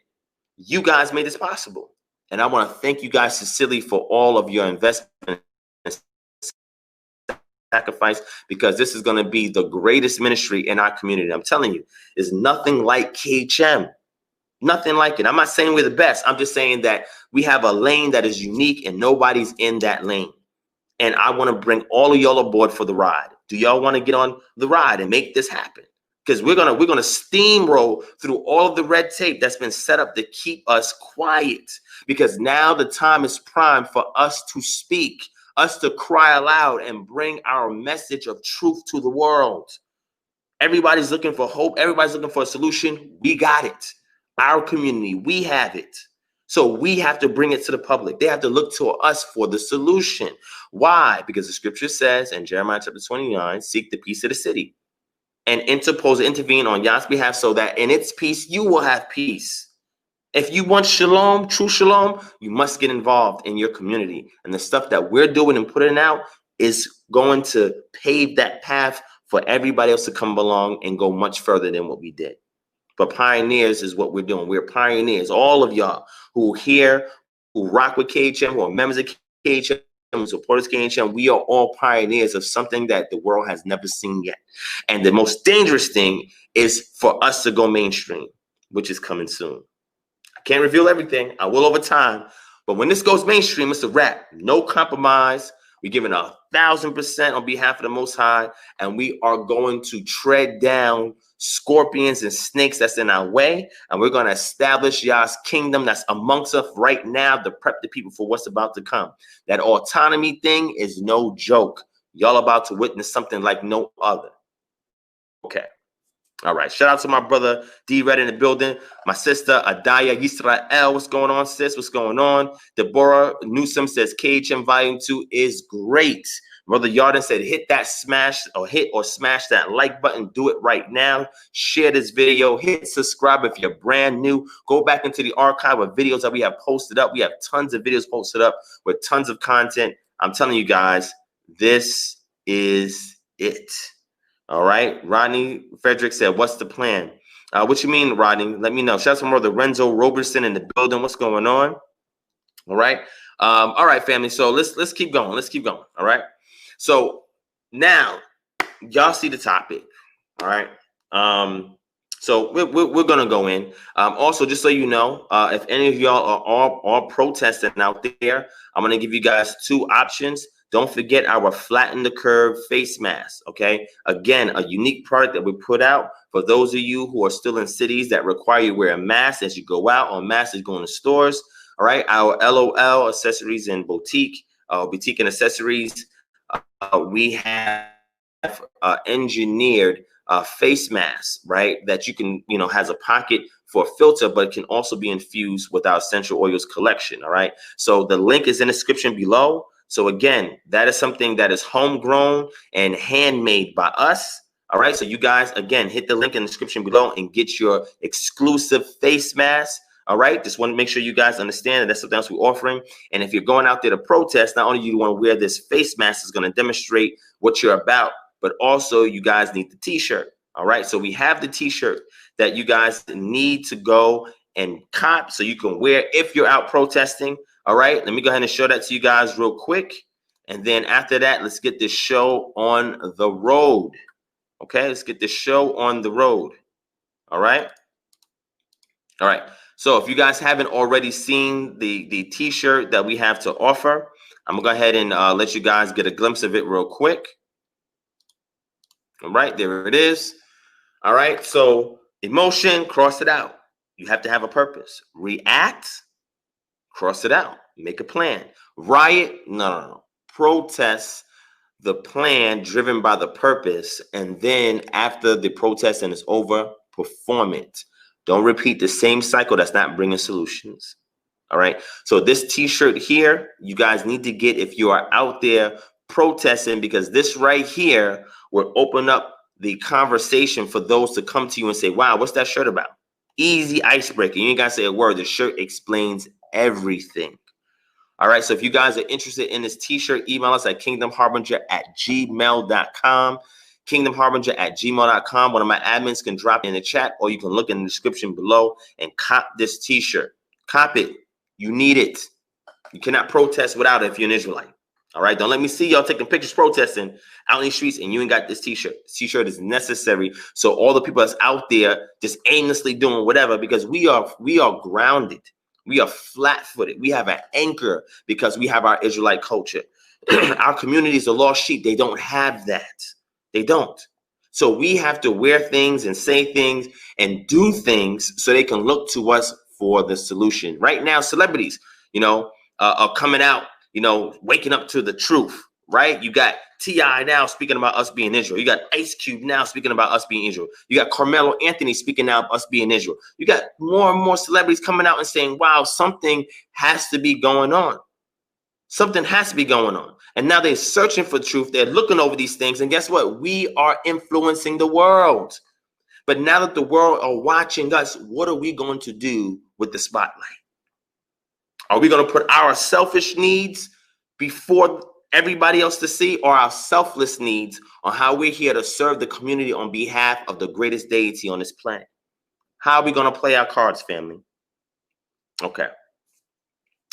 You guys made this possible. And I want to thank you guys sincerely for all of your investment and sacrifice, because this is going to be the greatest ministry in our community. I'm telling you, there's nothing like KHM. Nothing like it. I'm not saying we're the best. I'm just saying that we have a lane that is unique and nobody's in that lane. And I want to bring all of y'all aboard for the ride. Do y'all want to get on the ride and make this happen? because we're gonna steamroll through all of the red tape that's been set up to keep us quiet, because now the time is prime for us to speak, us to cry aloud and bring our message of truth to the world. Everybody's looking for hope. Everybody's looking for a solution. We got it. Our community, we have it. So we have to bring it to the public. They have to look to us for the solution. Why? Because the scripture says in Jeremiah chapter 29, seek the peace of the city and intervene on Yah's behalf, so that in its peace, you will have peace. If you want shalom, true shalom, you must get involved in your community. And the stuff that we're doing and putting out is going to pave that path for everybody else to come along and go much further than what we did. But pioneers is what we're doing. We're pioneers. All of y'all who here, who rock with KHM, who are members of KHM, supporters of KHM, we are all pioneers of something that the world has never seen yet. And the most dangerous thing is for us to go mainstream, which is coming soon. I can't reveal everything. I will over time. But when this goes mainstream, it's a wrap. No compromise. We're giving 1,000% on behalf of the Most High, and we are going to tread down scorpions and snakes that's in our way, and we're going to establish Yah's kingdom that's amongst us right now to prep the people for what's about to come. That autonomy thing is no joke. Y'all about to witness something like no other. Okay. All right. Shout out to my brother D-Red in the building. My sister Adaya Yisrael. What's going on, sis? What's going on? Deborah Newsom says KHM Volume 2 is great. Brother Yarden said hit or smash that like button. Do it right now. Share this video. Hit subscribe if you're brand new. Go back into the archive of videos that we have posted up. We have tons of videos posted up with tons of content. I'm telling you guys, this is it. All right. Rodney Frederick said, what's the plan? What you mean, Rodney? Let me know. Shout out to my brother Renzo Roberson in the building. What's going on? All right. All right, family. So let's keep going. Let's keep going. All right. So now y'all see the topic. All right. So we're gonna go in. Also, just so you know, if any of y'all are all protesting out there, I'm gonna give you guys two options. Don't forget our flatten the curve face mask. Okay. Again, a unique product that we put out for those of you who are still in cities that require you to wear a mask as you go out, or masks as you go in the stores. All right. Our LOL accessories and boutique and accessories. We have engineered face mask, right? That you can, has a pocket for a filter, but it can also be infused with our essential oils collection. All right. So the link is in the description below. So again, that is something that is homegrown and handmade by us. All right. So you guys, again, hit the link in the description below and get your exclusive face mask. All right. Just want to make sure you guys understand that that's something else we're offering. And if you're going out there to protest, not only do you want to wear this face mask, is going to demonstrate what you're about, but also you guys need the t-shirt. All right. So we have the t-shirt that you guys need to go and cop so you can wear if you're out protesting. All right. Let me go ahead and show that to you guys real quick. And then after that, let's get this show on the road. Okay. Let's get this show on the road. All right. All right. So if you guys haven't already seen the t-shirt that we have to offer, I'm gonna go ahead and let you guys get a glimpse of it real quick. All right, there it is. All right, so emotion, cross it out. You have to have a purpose. React, cross it out. Make a plan. Riot, no. Protest the plan driven by the purpose, and then after the protesting is over, perform it. Don't repeat the same cycle that's not bringing solutions. All right. So this t-shirt here, you guys need to get if you are out there protesting, because this right here will open up the conversation for those to come to you and say, wow, what's that shirt about? Easy icebreaker. You ain't got to say a word. The shirt explains everything. All right. So if you guys are interested in this t-shirt, email us at kingdomharbinger@gmail.com. kingdomharbinger@gmail.com. One of my admins can drop in the chat, or you can look in the description below and cop this t-shirt. Cop it. You need it. You cannot protest without it if you're an Israelite. All right. Don't let me see y'all taking pictures protesting out in the streets and you ain't got this t-shirt. This t-shirt is necessary. So all the people that's out there just aimlessly doing whatever, because we are grounded. We are flat-footed. We have an anchor because we have our Israelite culture. Our community is a lost sheep. They don't have that. They don't. So we have to wear things and say things and do things so they can look to us for the solution. Right now, celebrities, are coming out, waking up to the truth, right? You got T.I. now speaking about us being Israel. You got Ice Cube now speaking about us being Israel. You got Carmelo Anthony speaking now of us being Israel. You got more and more celebrities coming out and saying, wow, something has to be going on. Something has to be going on. And now they're searching for truth. They're looking over these things. And guess what? We are influencing the world. But now that the world are watching us, what are we going to do with the spotlight? Are we going to put our selfish needs before everybody else to see, or our selfless needs on how we're here to serve the community on behalf of the greatest deity on this planet? How are we going to play our cards, family? Okay.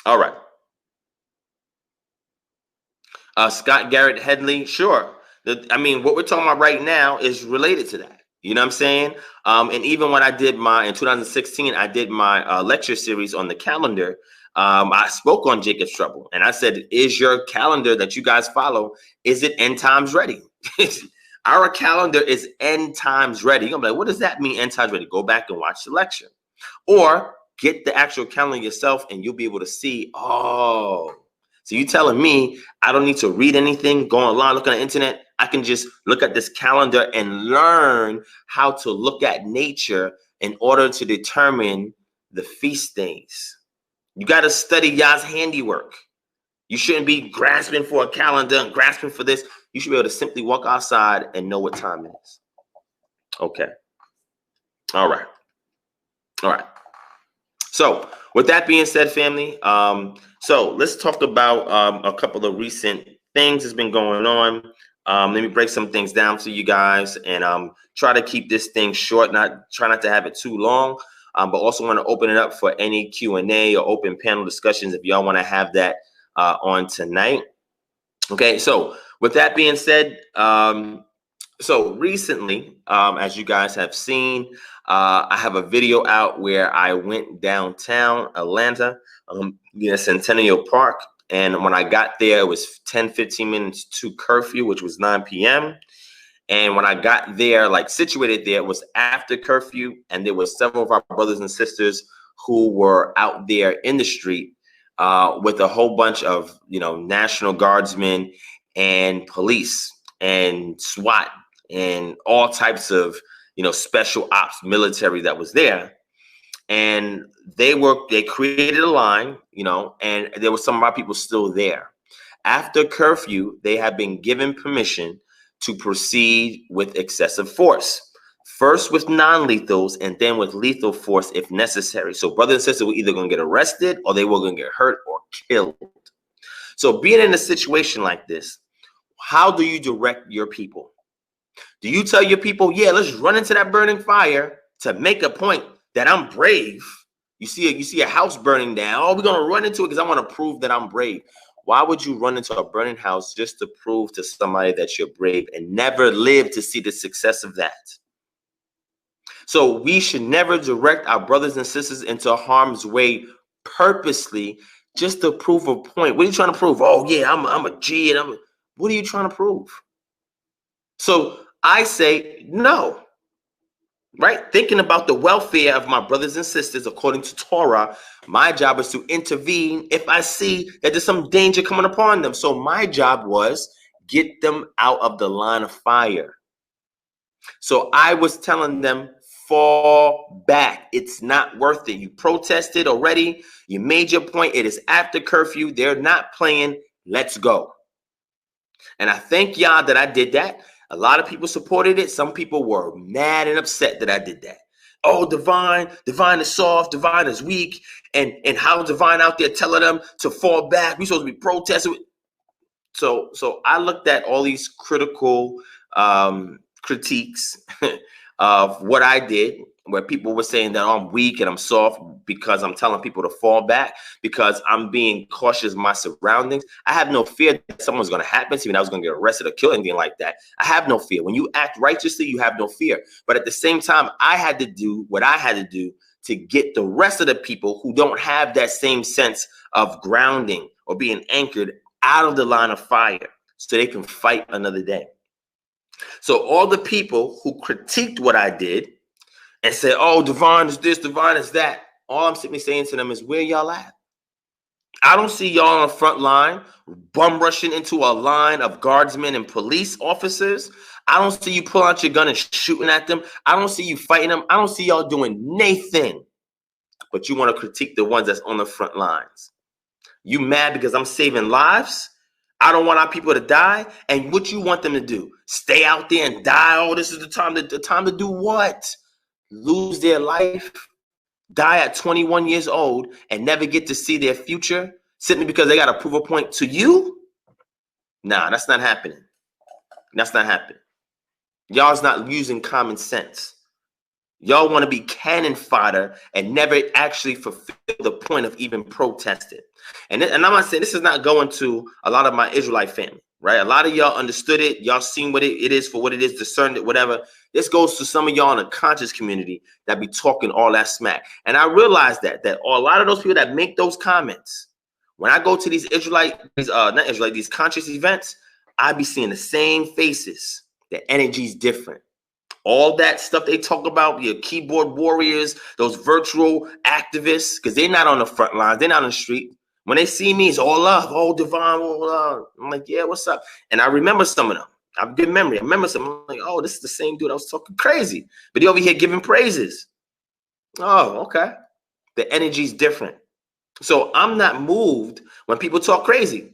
All right. Scott Garrett Headley, sure. What we're talking about right now is related to that. You know what I'm saying? And even when I did in 2016, I did my lecture series on the calendar. I spoke on Jacob's Trouble, and I said, is your calendar that you guys follow, is it end times ready? Our calendar is end times ready. You're going to be like, what does that mean, end times ready? Go back and watch the lecture. Or get the actual calendar yourself, and you'll be able to see, oh, so you telling me I don't need to read anything, go online, look on the internet. I can just look at this calendar and learn how to look at nature in order to determine the feast days. You got to study Yah's handiwork. You shouldn't be grasping for a calendar and grasping for this. You should be able to simply walk outside and know what time it is. Okay. All right. So with that being said, family, so let's talk about a couple of recent things that's been going on. Let me break some things down for you guys and try to keep this thing short, try not to have it too long, but also want to open it up for any Q&A or open panel discussions if y'all want to have that on tonight. Okay, so with that being said, so recently, as you guys have seen, I have a video out where I went downtown Atlanta, Centennial Park. And when I got there, it was 10-15 minutes to curfew, which was 9 p.m. And when I got there, situated there, it was after curfew. And there were several of our brothers and sisters who were out there in the street with a whole bunch of, National Guardsmen and police and SWAT and all types of, special ops military that was there. And they created a line, and there were some of our people still there. After curfew, they have been given permission to proceed with excessive force. First with non-lethals and then with lethal force if necessary. So brothers and sisters were either going to get arrested or they were going to get hurt or killed. So being in a situation like this, how do you direct your people? Do you tell your people, yeah, let's run into that burning fire to make a point that I'm brave? You see a house burning down. Oh, we're going to run into it because I want to prove that I'm brave. Why would you run into a burning house just to prove to somebody that you're brave and never live to see the success of that? So we should never direct our brothers and sisters into harm's way purposely just to prove a point. What are you trying to prove? Oh, yeah, I'm a G. And what are you trying to prove? So I say no. Right? Thinking about the welfare of my brothers and sisters, according to Torah, my job is to intervene if I see that there's some danger coming upon them. So my job was get them out of the line of fire. So I was telling them, fall back. It's not worth it. You protested already. You made your point. It is after curfew. They're not playing. Let's go. And I thank y'all that I did that. A lot of people supported it. Some people were mad and upset that I did that. Oh, Divine is soft, Divine is weak, and how Divine out there telling them to fall back. We're supposed to be protesting. So I looked at all these critical critiques of what I did, where people were saying that I'm weak and I'm soft because I'm telling people to fall back, because I'm being cautious of my surroundings. I have no fear that someone's going to happen to me and I was going to get arrested or killed, anything like that. I have no fear. When you act righteously, you have no fear. But at the same time, I had to do what I had to do to get the rest of the people who don't have that same sense of grounding or being anchored out of the line of fire so they can fight another day. So all the people who critiqued what I did and said, oh, Divine is this, Divine is that, all I'm simply saying to them is, where y'all at? I don't see y'all on the front line bum rushing into a line of guardsmen and police officers. I don't see you pull out your gun and shooting at them. I don't see you fighting them. I don't see y'all doing nothing. But you want to critique the ones that's on the front lines. You mad because I'm saving lives? I don't want our people to die. And what you want them to do? Stay out there and die? Oh, this is the time to do what? Lose their life? Die at 21 years old and never get to see their future simply because they got to prove a point to you? Nah, that's not happening. That's not happening. Y'all's not using common sense. Y'all want to be cannon fodder and never actually fulfill the point of even protesting. And I'm not saying this is not going to a lot of my Israelite family, right? A lot of y'all understood it. Y'all seen what it is for what it is, discerned it, whatever. This goes to some of y'all in the conscious community that be talking all that smack. And I realize that a lot of those people that make those comments, when I go to these these conscious events, I be seeing the same faces. The energy's different. All that stuff they talk about, your keyboard warriors, those virtual activists, because they're not on the front lines, they're not on the street. When they see me, it's all love, all divine, all love. I'm like, yeah, what's up? And I remember some of them. I have good memory. I remember some. I'm like, oh, this is the same dude I was talking crazy, but he over here giving praises. Oh, okay. The energy's different. So I'm not moved when people talk crazy.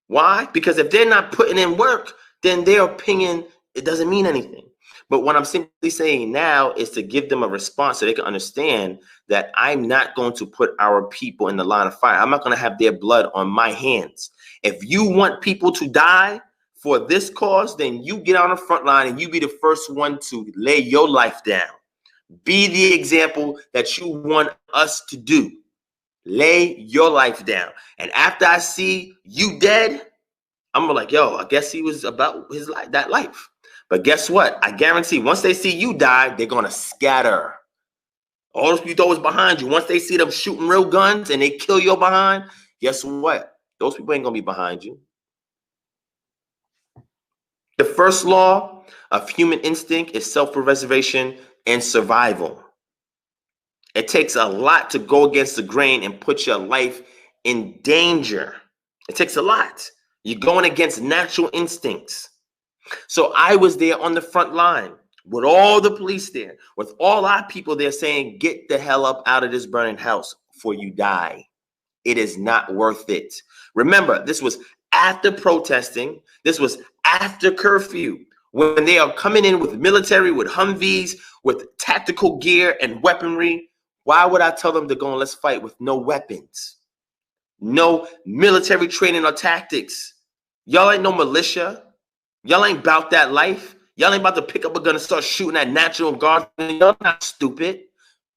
Why? Because if they're not putting in work, then their opinion, it doesn't mean anything. But what I'm simply saying now is to give them a response so they can understand that I'm not going to put our people in the line of fire. I'm not going to have their blood on my hands. If you want people to die for this cause, then you get on the front line and you be the first one to lay your life down. Be the example that you want us to do. Lay your life down. And after I see you dead, I'm like, yo, I guess he was about his life, that life. But guess what? I guarantee once they see you die, they're going to scatter. All those people was behind you. Once they see them shooting real guns and they kill your behind, guess what? Those people ain't going to be behind you. The first law of human instinct is self-preservation and survival. It takes a lot to go against the grain and put your life in danger. It takes a lot. You're going against natural instincts. So I was there on the front line with all the police there, with all our people there saying, get the hell up out of this burning house before you die. It is not worth it. Remember, this was after protesting. This was after curfew, when they are coming in with military, with Humvees, with tactical gear and weaponry. Why would I tell them to go and let's fight with no weapons? No military training or tactics. Y'all ain't no militia. Y'all ain't about that life. Y'all ain't about to pick up a gun and start shooting at National Guard. Y'all not stupid,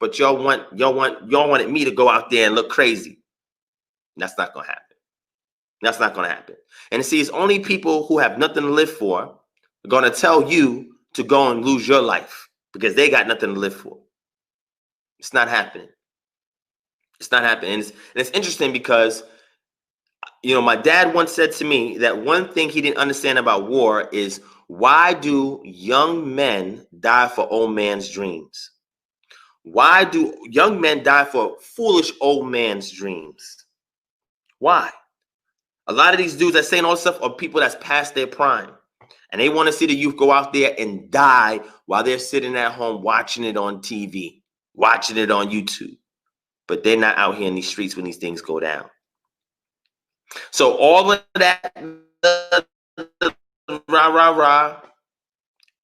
but y'all wanted me to go out there and look crazy. That's not gonna happen. That's not gonna happen. And see, it's only people who have nothing to live for are gonna tell you to go and lose your life because they got nothing to live for. It's not happening. It's not happening. And it's interesting because, you know, my dad once said to me that one thing he didn't understand about war is, why do young men die for old man's dreams? Why do young men die for foolish old man's dreams? Why? A lot of these dudes that saying all this stuff are people that's past their prime. And they want to see the youth go out there and die while they're sitting at home watching it on TV, watching it on YouTube. But they're not out here in these streets when these things go down. So all of that,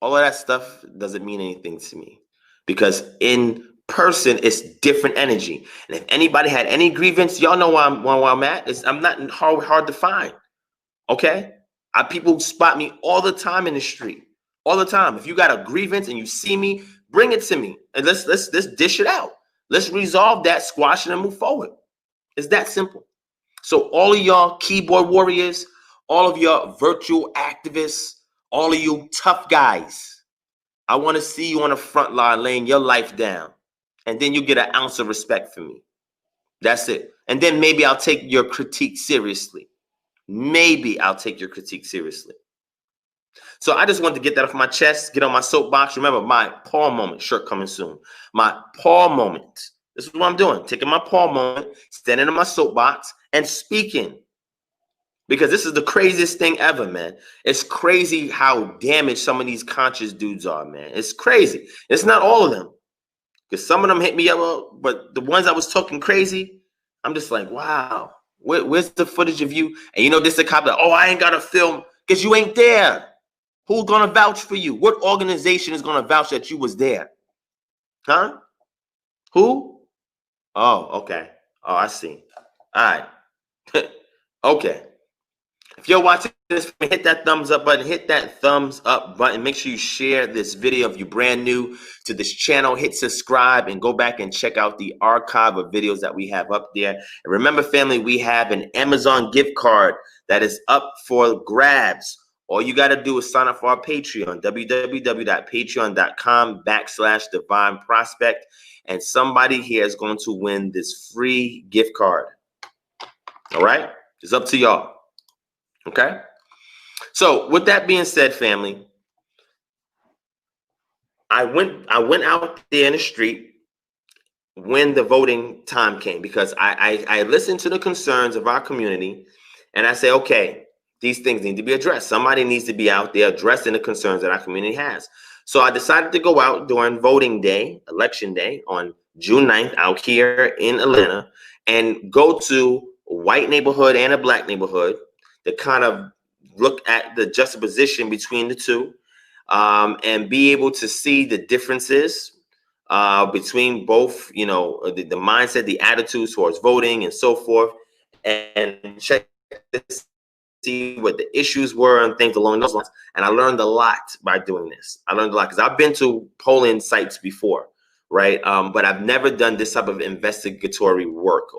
all of that stuff doesn't mean anything to me, because in person it's different energy. And if anybody had any grievance, y'all know where I'm at. I'm not hard to find. Okay, people spot me all the time in the street, all the time. If you got a grievance and you see me, bring it to me and let's dish it out. Let's resolve that, squash it, and move forward. It's that simple. So all of y'all keyboard warriors, all of y'all virtual activists, all of you tough guys, I want to see you on the front line laying your life down. And then you get an ounce of respect from me. That's it. And then maybe I'll take your critique seriously. Maybe I'll take your critique seriously. So I just wanted to get that off my chest, get on my soapbox. Remember, my Paul moment shirt coming soon. My Paul moment. This is what I'm doing. Taking my Paul moment, standing on my soapbox and speaking. Because this is the craziest thing ever, man. It's crazy how damaged some of these conscious dudes are, man. It's crazy. It's not all of them. Because some of them hit me up, but the ones I was talking crazy, I'm just like, wow, where's the footage of you? And you know, this is a cop that, oh, I ain't got to film because you ain't there. Who's going to vouch for you? What organization is going to vouch that you was there? Huh? Who? Oh, okay. Oh, I see. All right. Okay. If you're watching this, hit that thumbs up button. Hit that thumbs up button. Make sure you share this video if you're brand new to this channel. Hit subscribe and go back and check out the archive of videos that we have up there. And remember, family, we have an Amazon gift card that is up for grabs. All you got to do is sign up for our Patreon, www.patreon.com/DivineProspect. And somebody here is going to win this free gift card. All right? It's up to y'all. Okay? So with that being said, family, I went out there in the street when the voting time came because I listened to the concerns of our community and I say, okay, these things need to be addressed. Somebody needs to be out there addressing the concerns that our community has. So I decided to go out during voting day, election day on June 9th out here in Atlanta and go to a white neighborhood and a black neighborhood to kind of look at the juxtaposition between the two and be able to see the differences between both, you know, the mindset, the attitudes towards voting and so forth, and check to see what the issues were and things along those lines. And I learned a lot by doing this. I learned a lot because I've been to polling sites before, right? But I've never done this type of investigative work,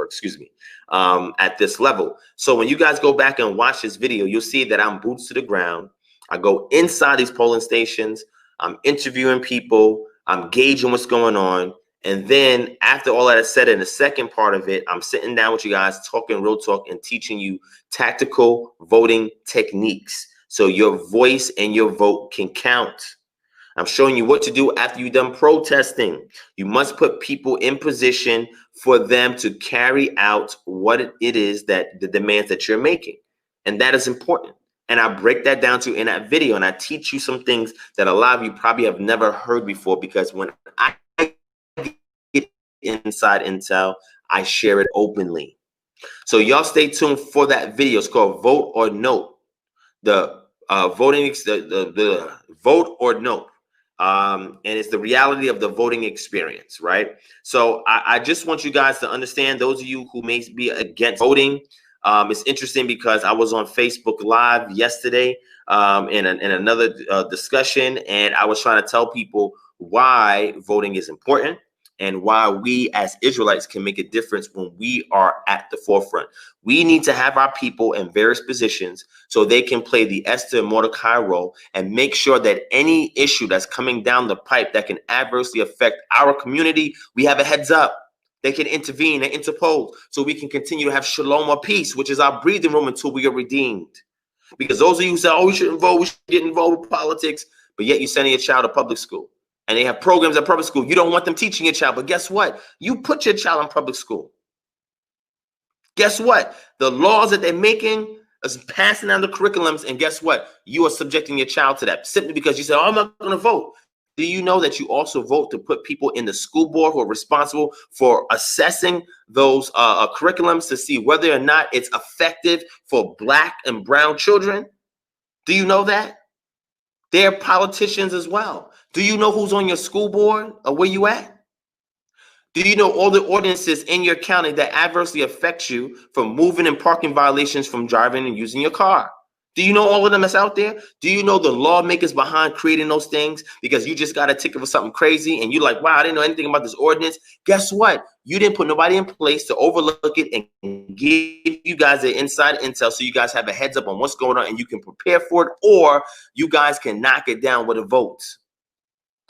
excuse me, at this level. So when you guys go back and watch this video, you'll see that I'm boots to the ground. I go inside these polling stations. I'm interviewing people. I'm gauging what's going on. And then after all that is said, in the second part of it, I'm sitting down with you guys, talking real talk and teaching you tactical voting techniques so your voice and your vote can count. I'm showing you what to do after you've done protesting. You must put people in position for them to carry out what it is that the demands that you're making. And that is important. And I break that down to you in that video. And I teach you some things that a lot of you probably have never heard before, because when I get inside intel, I share it openly. So y'all stay tuned for that video. It's called Vote or Note. The the vote or note. And it's the reality of the voting experience, right? So I just want you guys to understand, those of you who may be against voting, it's interesting because I was on Facebook Live yesterday in another discussion, and I was trying to tell people why voting is important and why we as Israelites can make a difference when we are at the forefront. We need to have our people in various positions so they can play the Esther and Mordecai role and make sure that any issue that's coming down the pipe that can adversely affect our community, we have a heads up. They can intervene and interpose so we can continue to have shalom or peace, which is our breathing room until we are redeemed. Because those of you who say, oh, we shouldn't vote, we should get involved with politics, but yet you're sending your child to public school. And they have programs at public school. You don't want them teaching your child, but guess what? You put your child in public school. Guess what? The laws that they're making is passing down the curriculums, and guess what? You are subjecting your child to that simply because you said, oh, I'm not going to vote. Do you know that you also vote to put people in the school board who are responsible for assessing those curriculums to see whether or not it's effective for Black and brown children? Do you know that? They're politicians as well. Do you know who's on your school board or where you at? Do you know all the ordinances in your county that adversely affect you from moving and parking violations from driving and using your car? Do you know all of them that's out there? Do you know the lawmakers behind creating those things? Because you just got a ticket for something crazy and you're like, wow, I didn't know anything about this ordinance. Guess what? You didn't put nobody in place to overlook it and give you guys the inside intel so you guys have a heads up on what's going on and you can prepare for it, or you guys can knock it down with a vote.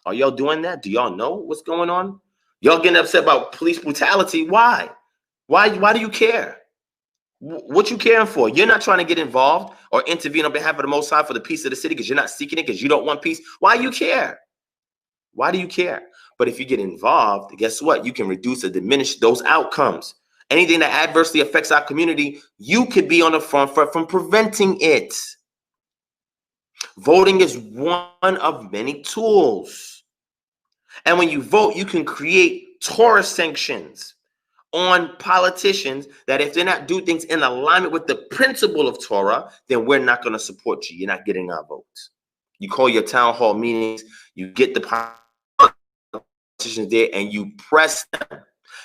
Are y'all doing that? Do y'all know what's going on? Y'all getting upset about police brutality. Why? Why do you care? What you caring for? You're not trying to get involved or intervene on behalf of the Most High for the peace of the city because you're not seeking it, because you don't want peace. Why do you care? Why do you care? But if you get involved, guess what? You can reduce or diminish those outcomes. Anything that adversely affects our community, you could be on the front foot from preventing it. Voting is one of many tools. And when you vote, you can create Torah sanctions on politicians that if they're not do things in alignment with the principle of Torah, then we're not going to support you. You're not getting our votes. You call your town hall meetings, you get the politicians there and you press them.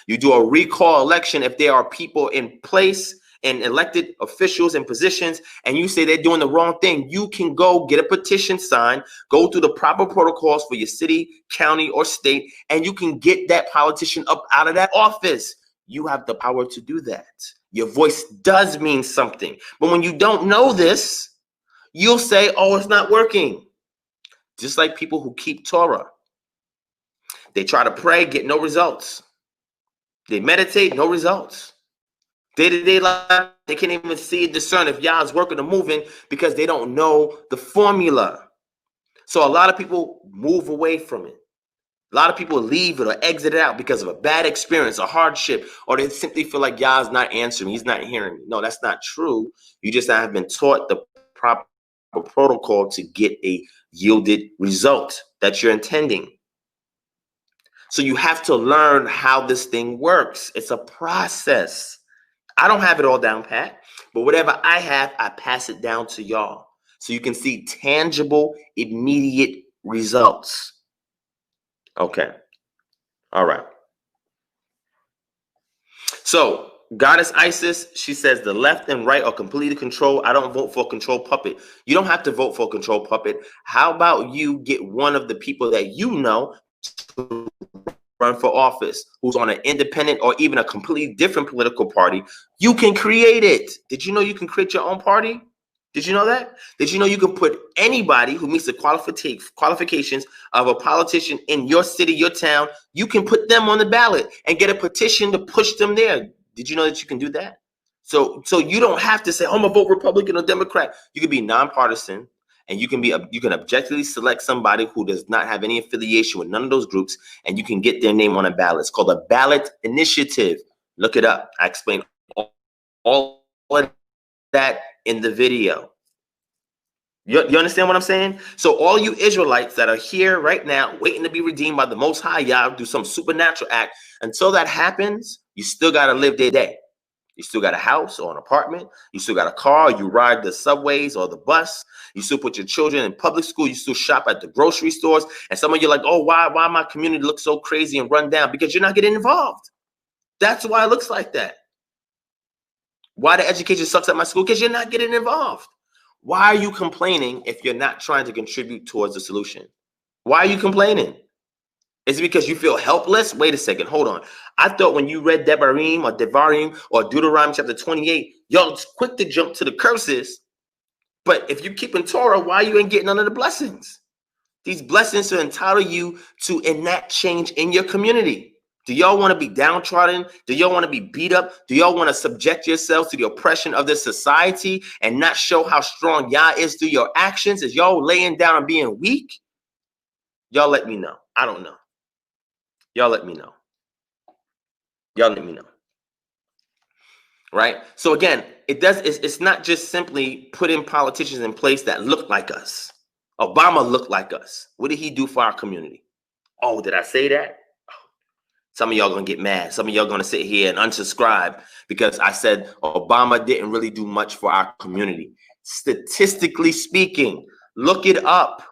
You do a recall election if there are people in place and elected officials and positions, and you say they're doing the wrong thing. You can go get a petition signed, go through the proper protocols for your city, county, or state, and you can get that politician up out of that office. You have the power to do that. Your voice does mean something. But when you don't know this, you'll say, oh, it's not working. Just like people who keep Torah. They try to pray, get no results. They meditate, no results. Day-to-day life, they can't even see and discern if Yah is working or moving because they don't know the formula. So a lot of people move away from it. A lot of people leave it or exit it out because of a bad experience, a hardship, or they simply feel like Yah's not answering. He's not hearing me. No, that's not true. You just have been taught the proper protocol to get a yielded result that you're intending. So you have to learn how this thing works. It's a process. I don't have it all down pat, but whatever I have, I pass it down to y'all so you can see tangible, immediate results. Okay. All right. So Goddess Isis, she says the left and right are completely controlled. I don't vote for a control puppet. You don't have to vote for a control puppet. How about you get one of the people that you know to run for office who's on an independent or even a completely different political party? You can create it. Did you know you can create your own party? Did you know that? Did you know you can put anybody who meets the qualifications of a politician in your city, your town, you can put them on the ballot and get a petition to push them there. Did you know that you can do that? So you don't have to say, oh, I'm gonna vote Republican or Democrat. You can be nonpartisan, and you can objectively select somebody who does not have any affiliation with none of those groups, and you can get their name on a ballot. It's called a ballot initiative. Look it up. I explain all of that in the video. You understand what I'm saying? So all you Israelites that are here right now waiting to be redeemed by the Most High Yah, do some supernatural act, until that happens, you still got to live day to day. You still got a house or an apartment. You still got a car. You ride the subways or the bus. You still put your children in public school. You still shop at the grocery stores. And some of you are like, oh, why my community looks so crazy and run down? Because you're not getting involved. That's why it looks like that. Why the education sucks at my school? Because you're not getting involved. Why are you complaining if you're not trying to contribute towards the solution? Why are you complaining? Is it because you feel helpless? Wait a second. Hold on. I thought when you read Devarim or Deuteronomy chapter 28, y'all quick to jump to the curses. But if you're keeping Torah, why you ain't getting none of the blessings? These blessings to entitle you to enact change in your community. Do y'all want to be downtrodden? Do y'all want to be beat up? Do y'all want to subject yourselves to the oppression of this society and not show how strong Yah is through your actions? Is y'all laying down and being weak? Y'all let me know. I don't know. Y'all let me know. Y'all let me know. Right? So again, it's not just simply putting politicians in place that look like us. Obama looked like us. What did he do for our community? Oh, did I say that? Some of y'all gonna get mad. Some of y'all gonna sit here and unsubscribe because I said Obama didn't really do much for our community. Statistically speaking, look it up.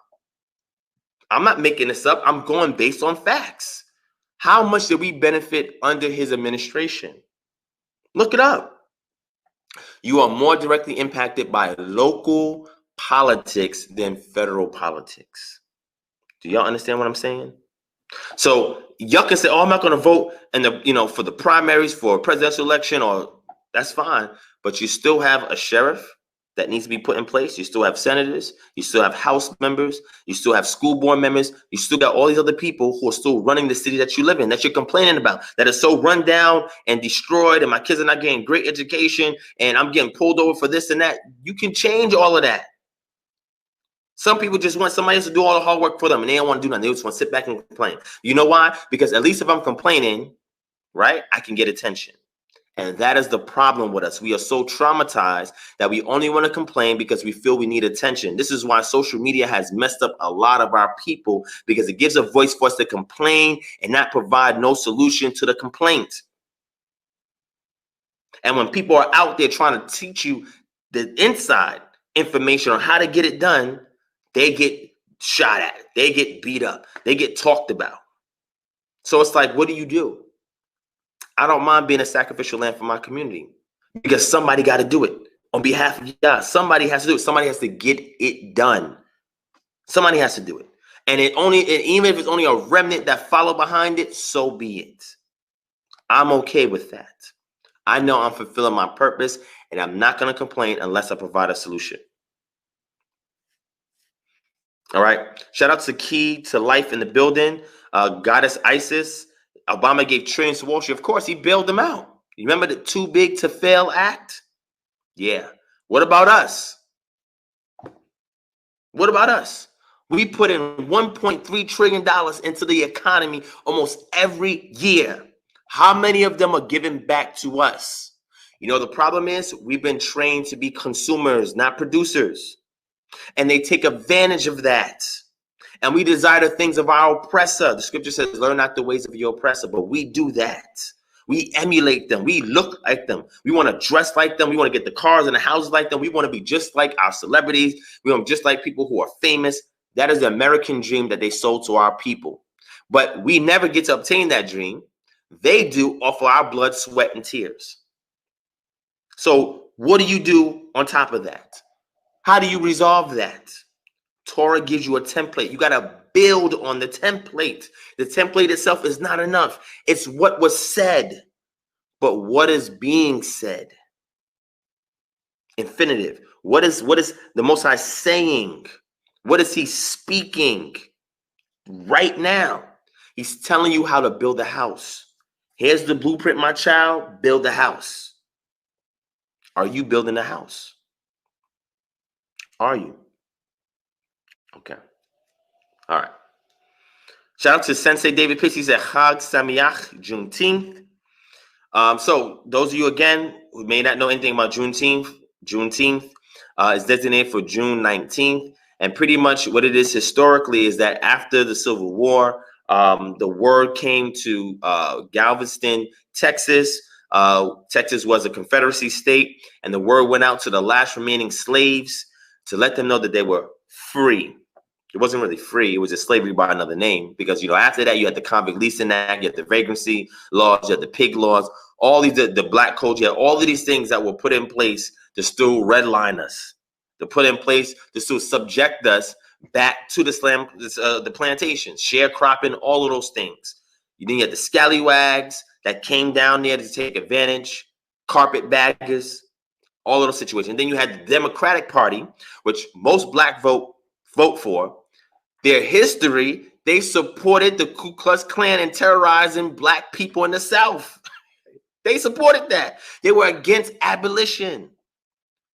I'm not making this up. I'm going based on facts. How much did we benefit under his administration? Look it up. You are more directly impacted by local politics than federal politics. Do y'all understand what I'm saying? So y'all can say, oh, I'm not going to vote for the primaries for a presidential election, or that's fine. But you still have a sheriff. that needs to be put in place. You still have senators, you still have House members, you still have school board members, you still got all these other people who are still running the city that you live in, that you're complaining about, that is so run down and destroyed, and my kids are not getting great education, and I'm getting pulled over for this and that. You can change all of that. Some people just want somebody else to do all the hard work for them, and they don't want to do nothing. They just want to sit back and complain. You know why? Because at least if I'm complaining, right, I can get attention. And that is the problem with us. We are so traumatized that we only want to complain because we feel we need attention. This is why social media has messed up a lot of our people, because it gives a voice for us to complain and not provide no solution to the complaint. And when people are out there trying to teach you the inside information on how to get it done, they get shot at, they get beat up, they get talked about. So it's like, what do? I don't mind being a sacrificial lamb for my community, because somebody got to do it on behalf of God. Somebody has to do it. Somebody has to get it done. Somebody has to do it. And even if it's only a remnant that follow behind it, so be it. I'm okay with that. I know I'm fulfilling my purpose, and I'm not going to complain unless I provide a solution. All right. Shout out to Key to Life in the building. Goddess Isis. Obama gave trillions to Wall Street. Of course, he bailed them out. You remember the Too Big to Fail Act? Yeah. What about us? What about us? We put in $1.3 trillion into the economy almost every year. How many of them are given back to us? You know, the problem is we've been trained to be consumers, not producers. And they take advantage of that. And we desire the things of our oppressor. The scripture says, learn not the ways of your oppressor. But we do that. We emulate them. We look like them. We want to dress like them. We want to get the cars and the houses like them. We want to be just like our celebrities. We want to be just like people who are famous. That is the American dream that they sold to our people. But we never get to obtain that dream. They do off of our blood, sweat, and tears. So what do you do on top of that? How do you resolve that? Torah gives you a template. You got to build on the template. The template itself is not enough. It's what was said, but what is being said? Infinitive. What is the Most High saying? What is he speaking right now? He's telling you how to build a house. Here's the blueprint, my child. Build a house. Are you building a house? Are you? Okay. All right. Shout out to Sensei David Pitts. He said Chag Sameach, Juneteenth. So those of you, again, who may not know anything about Juneteenth is designated for June 19th. And pretty much what it is historically is that after the Civil War, the word came to Galveston, Texas. Texas was a Confederacy state. And the word went out to the last remaining slaves to let them know that they were free. It wasn't really free. It was just slavery by another name, because, you know, after that, you had the Convict Leasing Act, you had the vagrancy laws, you had the pig laws, all these, the black code, you had all of these things that were put in place to still redline us, to put in place to still subject us back to the plantations, sharecropping, all of those things. Then you had the scallywags that came down there to take advantage, carpetbaggers, all of those situations. And then you had the Democratic Party, which most black vote for. Their history, they supported the Ku Klux Klan and terrorizing black people in the South. They supported that. They were against abolition.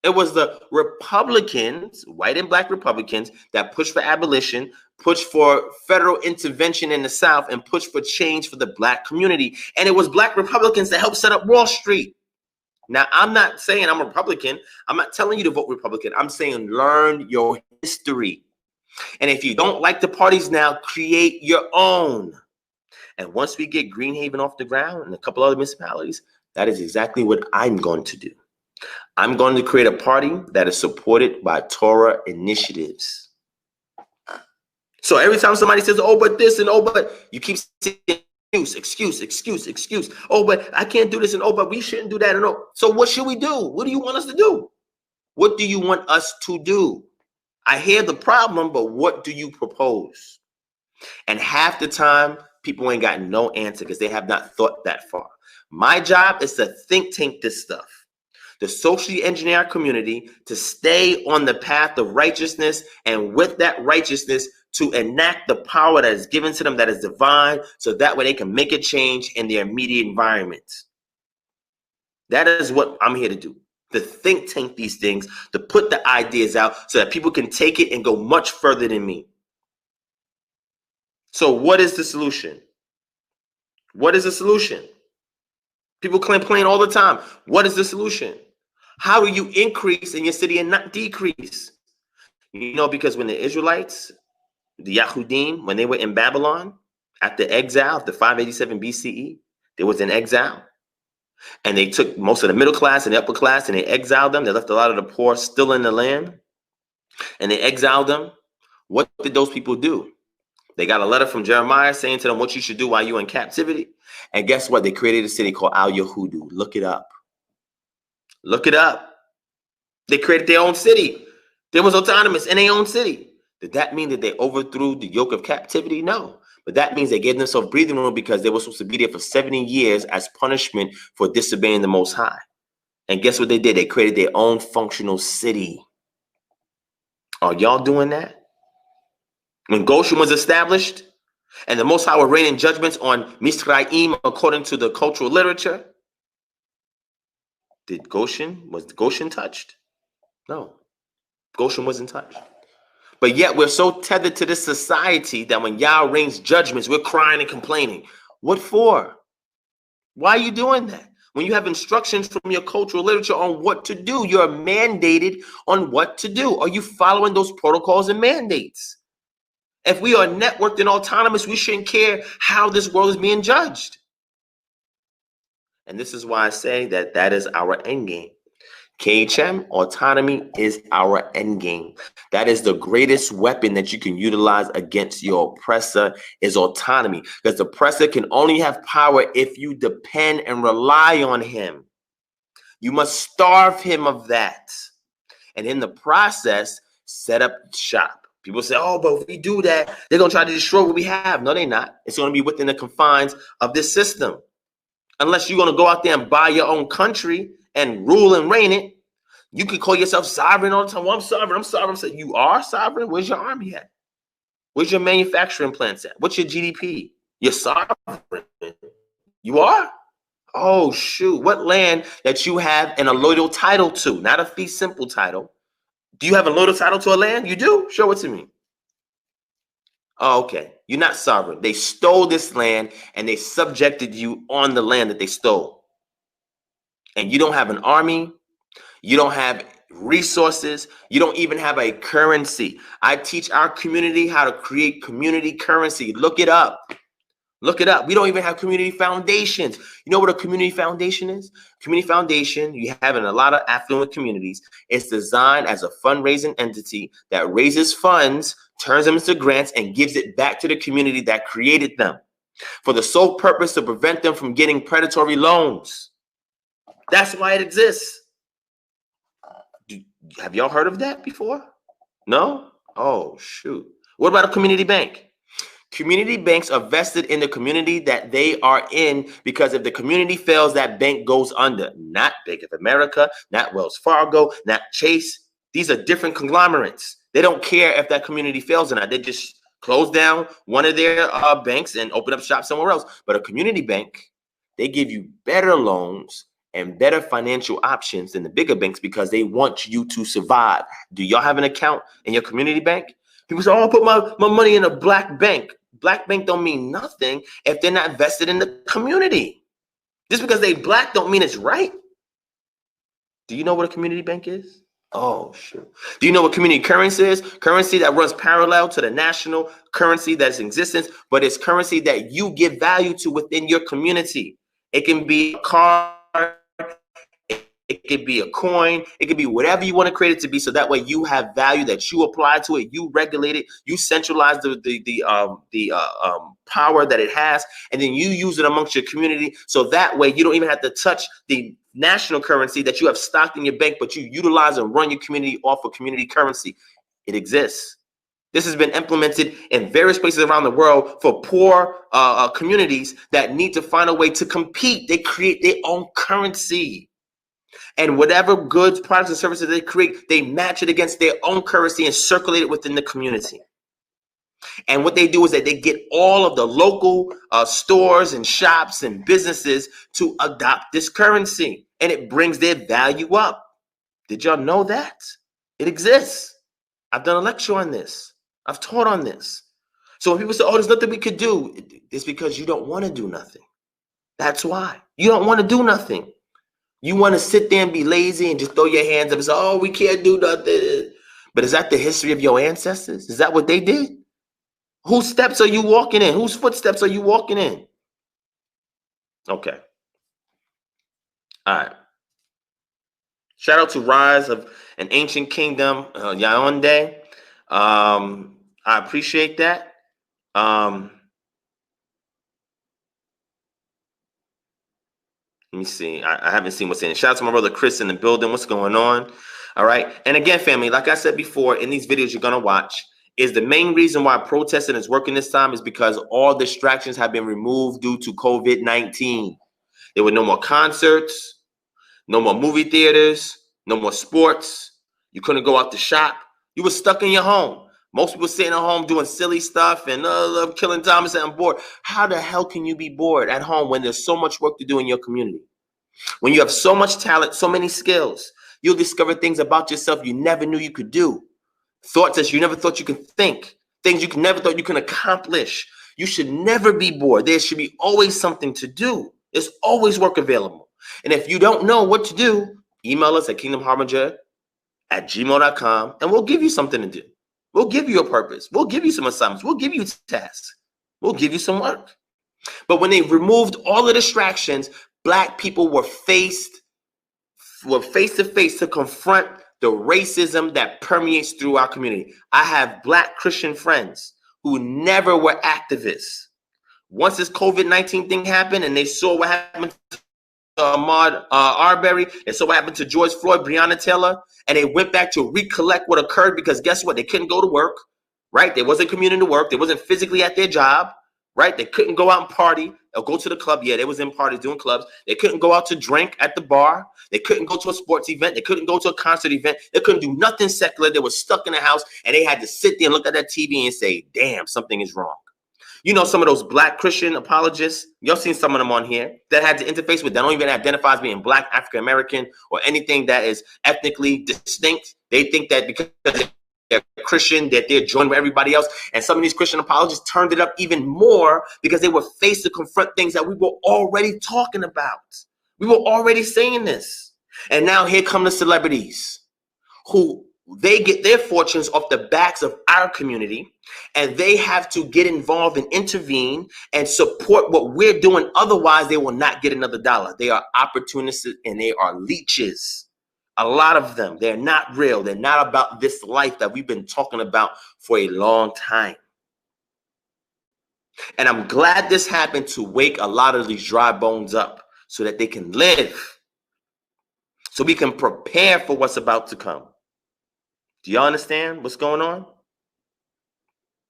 It was the Republicans, white and black Republicans, that pushed for abolition, pushed for federal intervention in the South, and pushed for change for the black community. And it was black Republicans that helped set up Wall Street. Now, I'm not saying I'm a Republican. I'm not telling you to vote Republican. I'm saying learn your history. And if you don't like the parties now, create your own. And once we get Greenhaven off the ground and a couple other municipalities, that is exactly what I'm going to do. I'm going to create a party that is supported by Torah initiatives. So every time somebody says, oh, but this and oh, but you keep saying excuse. Oh, but I can't do this and oh, but we shouldn't do that. And oh. So what should we do? What do you want us to do? What do you want us to do? I hear the problem, but what do you propose? And half the time, people ain't got no answer because they have not thought that far. My job is to think tank this stuff, to socially engineer our community to stay on the path of righteousness, and with that righteousness to enact the power that is given to them that is divine, so that way they can make a change in their immediate environment. That is what I'm here to do, to think tank these things, to put the ideas out so that people can take it and go much further than me. So what is the solution? What is the solution? People complain all the time. What is the solution? How do you increase in your city and not decrease? You know, because when the Israelites, the Yahudim, when they were in Babylon, after exile, after 587 BCE, they was in exile. And they took most of the middle class and the upper class and they exiled them. They left a lot of the poor still in the land. And they exiled them. What did those people do? They got a letter from Jeremiah saying to them what you should do while you're in captivity. And guess what? They created a city called Al Yahudu. Look it up. Look it up. They created their own city. They was autonomous in their own city. Did that mean that they overthrew the yoke of captivity? No. But that means they gave themselves breathing room because they were supposed to be there for 70 years as punishment for disobeying the Most High. And guess what they did? They created their own functional city. Are y'all doing that? When Goshen was established and the Most High were raining judgments on Misraim according to the cultural literature, was Goshen touched? No, Goshen wasn't touched. But yet we're so tethered to this society that when Yah rains judgments, we're crying and complaining. What for? Why are you doing that? When you have instructions from your cultural literature on what to do, you're mandated on what to do. Are you following those protocols and mandates? If we are networked and autonomous, we shouldn't care how this world is being judged. And this is why I say that that is our end game. KHM, autonomy is our end game. That is the greatest weapon that you can utilize against your oppressor, is autonomy. Because the oppressor can only have power if you depend and rely on him. You must starve him of that. And in the process, set up shop. People say, oh, but if we do that, they're going to try to destroy what we have. No, they're not. It's going to be within the confines of this system. Unless you're going to go out there and buy your own country and rule and reign it. You can call yourself sovereign all the time. Well, I'm sovereign. I'm sovereign. I'm saying, you are sovereign? Where's your army at? Where's your manufacturing plants at? What's your GDP? You're sovereign. You are? Oh, shoot. What land that you have and a loyal title to? Not a fee simple title. Do you have a loyal title to a land? You do? Show it to me. Oh, okay. You're not sovereign. They stole this land and they subjected you on the land that they stole. And you don't have an army. You don't have resources. You don't even have a currency. I teach our community how to create community currency. Look it up. Look it up. We don't even have community foundations. You know what a community foundation is? Community foundation, you have in a lot of affluent communities. It's designed as a fundraising entity that raises funds, turns them into grants, and gives it back to the community that created them for the sole purpose to prevent them from getting predatory loans. That's why it exists. Have y'all heard of that before? No? Oh, shoot. What about a community bank? Community banks are vested in the community that they are in, because if the community fails, that bank goes under. Not Bank of America, not Wells Fargo, not Chase. These are different conglomerates. They don't care if that community fails or not. They just close down one of their banks and open up shop somewhere else. But a community bank, they give you better loans and better financial options than the bigger banks because they want you to survive. Do y'all have an account in your community bank? People say, oh, I'll put my money in a black bank. Black bank don't mean nothing if they're not vested in the community. Just because they black don't mean it's right. Do you know what a community bank is? Oh, sure. Do you know what community currency is? Currency that runs parallel to the national currency that's in existence, but it's currency that you give value to within your community. It can be a card. It could be a coin. It could be whatever you want to create it to be. So that way you have value that you apply to it. You regulate it. You centralize the power that it has, and then you use it amongst your community. So that way you don't even have to touch the national currency that you have stocked in your bank, but you utilize and run your community off of community currency. It exists. This has been implemented in various places around the world for poor communities that need to find a way to compete. They create their own currency. And whatever goods, products, and services they create, they match it against their own currency and circulate it within the community. And what they do is that they get all of the local stores and shops and businesses to adopt this currency, and it brings their value up. Did y'all know that? It exists. I've done a lecture on this. I've taught on this. So when people say, oh, there's nothing we could do, it's because you don't want to do nothing. That's why. You don't want to do nothing. You want to sit there and be lazy and just throw your hands up and say, oh, we can't do nothing. But is that the history of your ancestors? Is that what they did? Whose steps are you walking in? Whose footsteps are you walking in? Okay. All right. Shout out to Rise of an Ancient Kingdom, Yaoundé. I appreciate that. Let me see. I haven't seen what's in it. Shout out to my brother Chris in the building. What's going on? All right. And again, family, like I said before, in these videos you're going to watch, is the main reason why protesting is working this time is because all distractions have been removed due to COVID-19. There were no more concerts, no more movie theaters, no more sports. You couldn't go out to shop. You were stuck in your home. Most people sitting at home doing silly stuff and killing time and saying, I'm bored. How the hell can you be bored at home when there's so much work to do in your community? When you have so much talent, so many skills, you'll discover things about yourself you never knew you could do. Thoughts that you never thought you could think. Things you never thought you could accomplish. You should never be bored. There should be always something to do. There's always work available. And if you don't know what to do, email us at kingdomharbinger@gmail.com and we'll give you something to do. We'll give you a purpose. We'll give you some assignments. We'll give you tasks. We'll give you some work. But when they removed all the distractions, Black people were face to face to confront the racism that permeates through our community. I have Black Christian friends who never were activists. Once this COVID-19 thing happened and they saw what happened to Ahmaud Arbery, they saw what happened to George Floyd, Breonna Taylor, and they went back to recollect what occurred because guess what? They couldn't go to work, right? They wasn't commuting to work. They wasn't physically at their job, right? They couldn't go out and party or go to the club. Yeah, they was in parties doing clubs. They couldn't go out to drink at the bar. They couldn't go to a sports event. They couldn't go to a concert event. They couldn't do nothing secular. They were stuck in the house and they had to sit there and look at that TV and say, damn, something is wrong. You know, some of those Black Christian apologists, y'all seen some of them on here that had to interface with, that don't even identify as being Black, African American, or anything that is ethnically distinct. They think that because they're Christian, that they're joined with everybody else. And some of these Christian apologists turned it up even more because they were faced to confront things that we were already talking about. We were already saying this. And now here come the celebrities who they get their fortunes off the backs of our community, and they have to get involved and intervene and support what we're doing. Otherwise, they will not get another dollar. They are opportunists and they are leeches. A lot of them, they're not real. They're not about this life that we've been talking about for a long time. And I'm glad this happened to wake a lot of these dry bones up so that they can live, so we can prepare for what's about to come. Do y'all understand what's going on?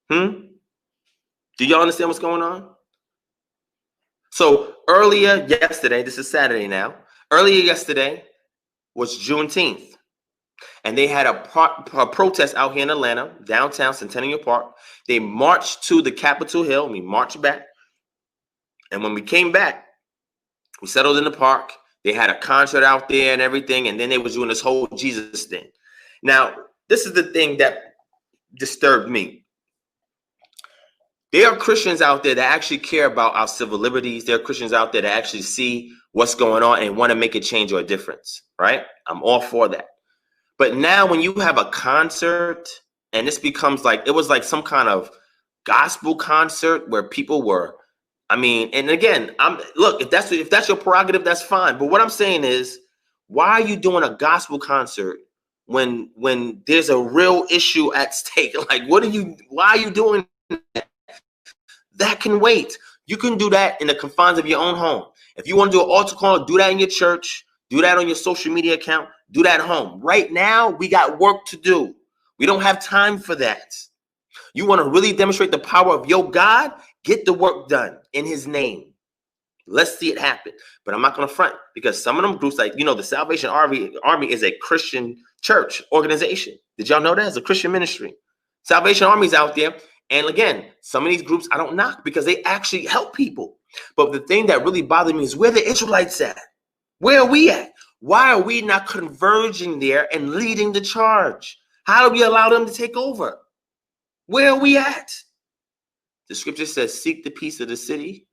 Do y'all understand what's going on? So earlier yesterday, this is Saturday now, earlier yesterday was Juneteenth. And they had a protest out here in Atlanta, downtown Centennial Park. They marched to the Capitol Hill, and we marched back. And when we came back, we settled in the park. They had a concert out there and everything, and then they was doing this whole Jesus thing. Now, this is the thing that disturbed me. There are Christians out there that actually care about our civil liberties. There are Christians out there that actually see what's going on and want to make a change or a difference, right? I'm all for that. But now when you have a concert and this becomes like, it was like some kind of gospel concert where people were, I mean, and again, look, if that's your prerogative, that's fine. But what I'm saying is, why are you doing a gospel concert when there's a real issue at stake? Like, why are you doing that? That can wait. You can do that in the confines of your own home. If you want to do an altar call, do that in your church, do that on your social media account, do that at home. Right now, we got work to do. We don't have time for that. You want to really demonstrate the power of your God? Get the work done in his name. Let's see it happen. But I'm not going to front, because some of them groups, like, the Salvation Army is a Christian church organization. Did y'all know that? It's a Christian ministry. Salvation Army's out there. And again, some of these groups I don't knock, because they actually help people. But the thing that really bothered me is, where the Israelites at? Where are we at? Why are we not converging there and leading the charge? How do we allow them to take over? Where are we at? The scripture says, seek the peace of the city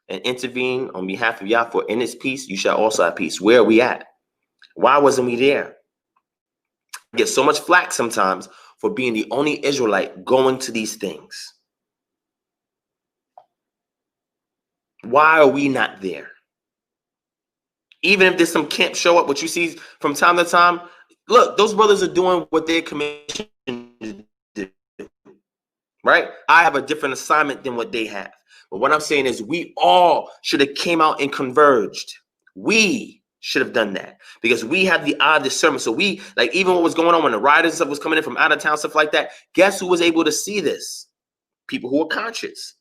and intervene on behalf of Yah, for in his peace you shall also have peace. Where are we at? Why wasn't we there? I get so much flack sometimes for being the only Israelite going to these things. Why are we not there? Even if there's some camp show up, what you see from time to time, look, those brothers are doing what they're commissioned to do, right? I have a different assignment than what they have. But what I'm saying is, we all should have came out and converged. We should have done that, because we have the eye of discernment. So we, like, even what was going on when the riders and stuff was coming in from out of town, stuff like that, guess who was able to see this? People who were conscious.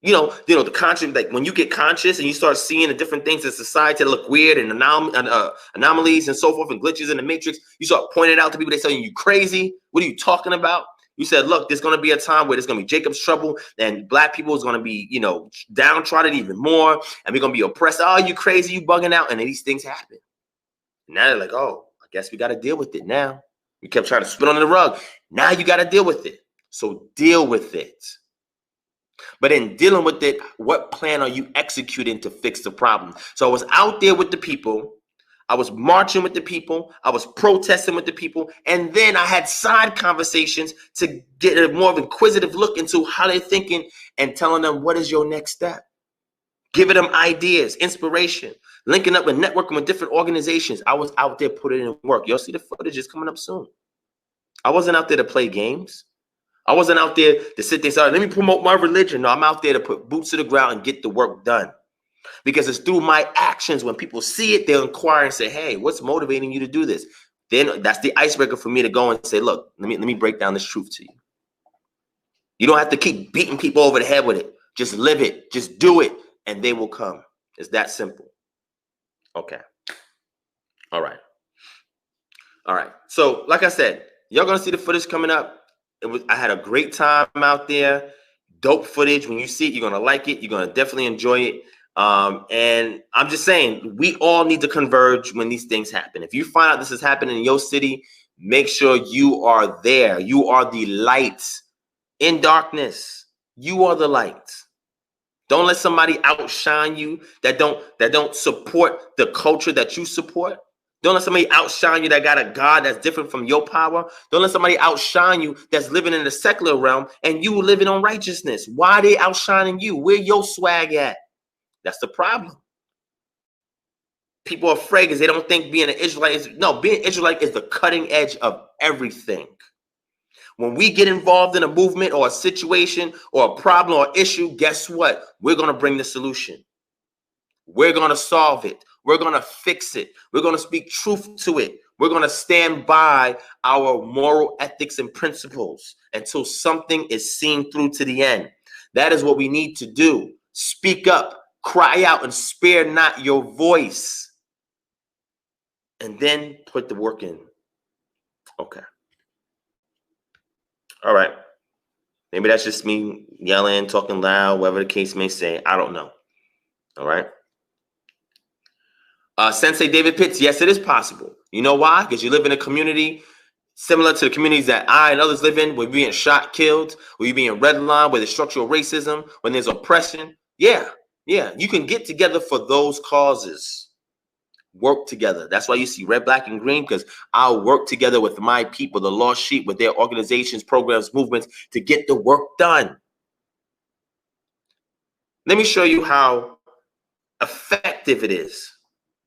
The conscious, like when you get conscious and you start seeing the different things in society that look weird and anomalies and so forth and glitches in the matrix, you start pointing out to people, they telling you crazy. What are you talking about? You said, look, there's going to be a time where there's going to be Jacob's trouble, and black people is going to be, downtrodden even more, and we're going to be oppressed. Oh, you crazy, you bugging out. And then these things happen. Now they're like, oh, I guess we got to deal with it now. We kept trying to spit under the rug. Now you got to deal with it. So deal with it. But in dealing with it, what plan are you executing to fix the problem? So I was out there with the people. I was marching with the people. I was protesting with the people. And then I had side conversations to get a more of an inquisitive look into how they're thinking, and telling them, what is your next step? Giving them ideas, inspiration, linking up and networking with different organizations. I was out there putting in work. You'll see the footage is coming up soon. I wasn't out there to play games. I wasn't out there to sit there and say, let me promote my religion. No, I'm out there to put boots to the ground and get the work done. Because it's through my actions. When people see it, they'll inquire and say, hey, what's motivating you to do this? Then that's the icebreaker for me to go and say, look, let me break down this truth to you. You don't have to keep beating people over the head with it. Just live it. Just do it. And they will come. It's that simple. Okay. All right. All right. So like I said, y'all going to see the footage coming up. I had a great time out there. Dope footage. When you see it, you're going to like it. You're going to definitely enjoy it. And I'm just saying, we all need to converge when these things happen. If you find out this is happening in your city, make sure you are there. You are the light in darkness. You are the light. Don't let somebody outshine you that don't support the culture that you support. Don't let somebody outshine you that got a God that's different from your power. Don't let somebody outshine you that's living in the secular realm and you living on righteousness. Why are they outshining you? Where your swag at? That's the problem. People are afraid because they don't think being an Israelite is, no, being Israelite is the cutting edge of everything. When we get involved in a movement or a situation or a problem or issue, guess what? We're going to bring the solution. We're going to solve it. We're going to fix it. We're going to speak truth to it. We're going to stand by our moral ethics and principles until something is seen through to the end. That is what we need to do. Speak up, cry out, and spare not your voice. And then put the work in. Okay. All right. Maybe that's just me yelling, talking loud, whatever the case may say. I don't know. All right. Sensei David Pitts, yes, it is possible. You know why? Because you live in a community similar to the communities that I and others live in, where you're being shot, killed, where you're being redlined, where there's structural racism, when there's oppression. Yeah. You can get together for those causes. Work together. That's why you see red, black, and green, because I'll work together with my people, the lost sheep, with their organizations, programs, movements, to get the work done. Let me show you how effective it is.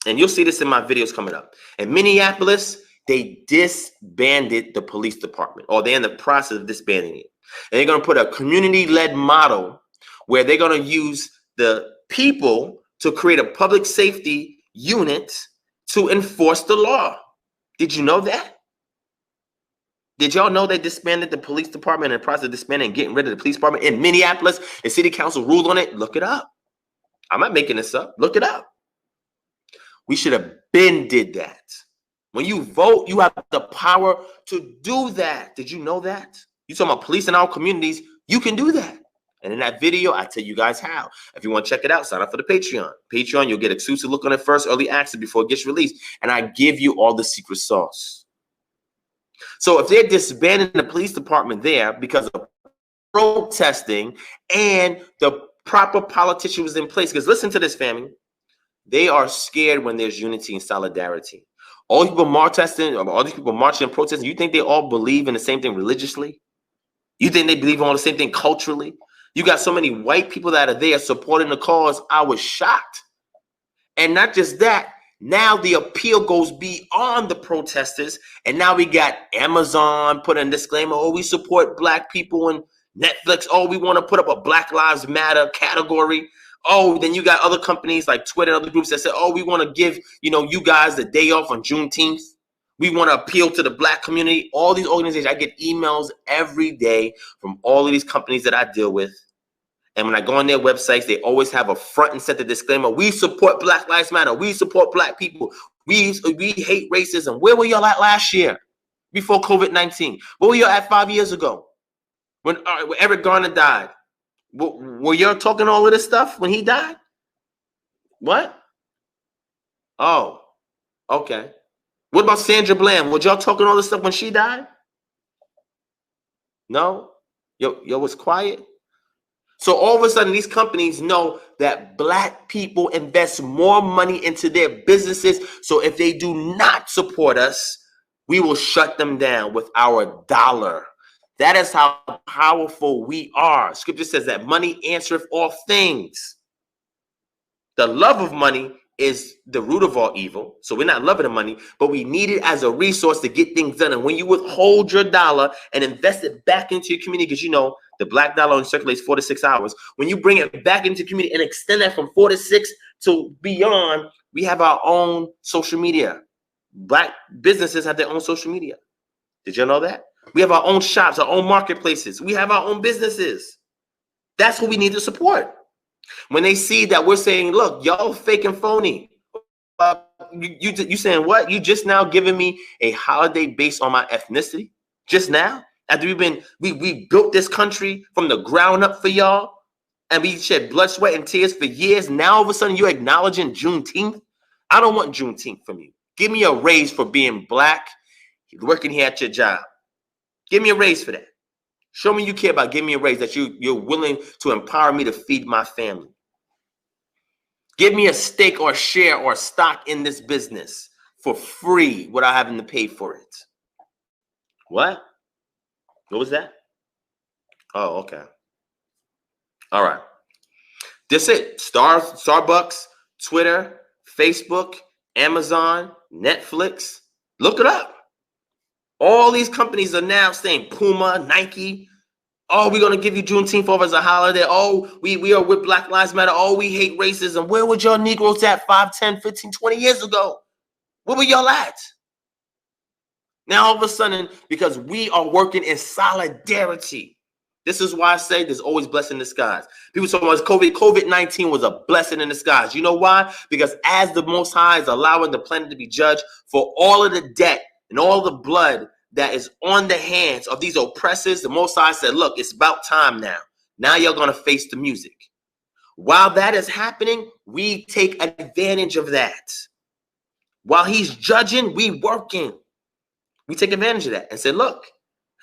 And you'll see this in my videos coming up. In Minneapolis, they disbanded the police department, or they're in the process of disbanding it. And they're going to put a community-led model where they're going to use the people to create a public safety unit to enforce the law. Did you know that? Did y'all know they disbanded the police department in the process of disbanding and getting rid of the police department in Minneapolis? The city council ruled on it. Look it up. I'm not making this up. Look it up. We should have been did that. When you vote, you have the power to do that. Did you know that? You talking about police in our communities, you can do that. And in that video, I tell you guys how. If you want to check it out, sign up for the Patreon. Patreon, you'll get exclusive look on it first, early access before it gets released. And I give you all the secret sauce. So if they're disbanding the police department there because of protesting and the proper politician was in place, because listen to this, family. They are scared when there's unity and solidarity. All these people protesting, all these people marching and protesting, you think they all believe in the same thing religiously? You think they believe in all the same thing culturally? You got so many white people that are there supporting the cause. I was shocked. And not just that, now the appeal goes beyond the protesters. And now we got Amazon put a disclaimer, oh, we support black people, and Netflix, oh, we want to put up a Black Lives Matter category. Oh, then you got other companies like Twitter and other groups that say, oh, we want to give, you guys the day off on Juneteenth. We want to appeal to the black community. All these organizations, I get emails every day from all of these companies that I deal with. And when I go on their websites, they always have a front and center disclaimer. We support Black Lives Matter. We support black people. We hate racism. Where were y'all at last year before COVID-19? Where were y'all at 5 years ago when Eric Garner died? Were y'all talking all of this stuff when he died? What? Oh, okay. What about Sandra Bland? Were y'all talking all this stuff when she died? No? Yo was quiet? So all of a sudden, these companies know that black people invest more money into their businesses. So if they do not support us, we will shut them down with our dollar. That is how powerful we are. Scripture says that money answereth all things. The love of money is the root of all evil. So we're not loving the money, but we need it as a resource to get things done. And when you withhold your dollar and invest it back into your community, because the black dollar only circulates 4 to 6 hours. When you bring it back into the community and extend that from 4 to 6 to beyond, we have our own social media. Black businesses have their own social media. Did you know that? We have our own shops, our own marketplaces. We have our own businesses. That's what we need to support. When they see that we're saying, look, y'all fake and phony. You saying what? You just now giving me a holiday based on my ethnicity? Just now? After we built this country from the ground up for y'all, and we shed blood, sweat, and tears for years. Now all of a sudden you're acknowledging Juneteenth? I don't want Juneteenth from you. Give me a raise for being black, working here at your job. Give me a raise for that. Show me you care about giving me a raise, that you're willing to empower me to feed my family. Give me a stake or a share or a stock in this business for free without having to pay for it. What? What was that? Oh, okay. All right. That's it. Starbucks, Twitter, Facebook, Amazon, Netflix. Look it up. All these companies are now saying, Puma, Nike, oh, we're going to give you Juneteenth off as a holiday. Oh, we are with Black Lives Matter. Oh, we hate racism. Where were y'all Negroes at 5, 10, 15, 20 years ago? Where were y'all at? Now, all of a sudden, because we are working in solidarity, this is why I say there's always blessing in disguise. People talk about COVID-19 was a blessing in disguise. You know why? Because as the Most High is allowing the planet to be judged for all of the debt and all the blood that is on the hands of these oppressors, the Most High said, look, it's about time now. Now you're going to face the music. While that is happening, we take advantage of that. While he's judging, we working. We take advantage of that and say, look,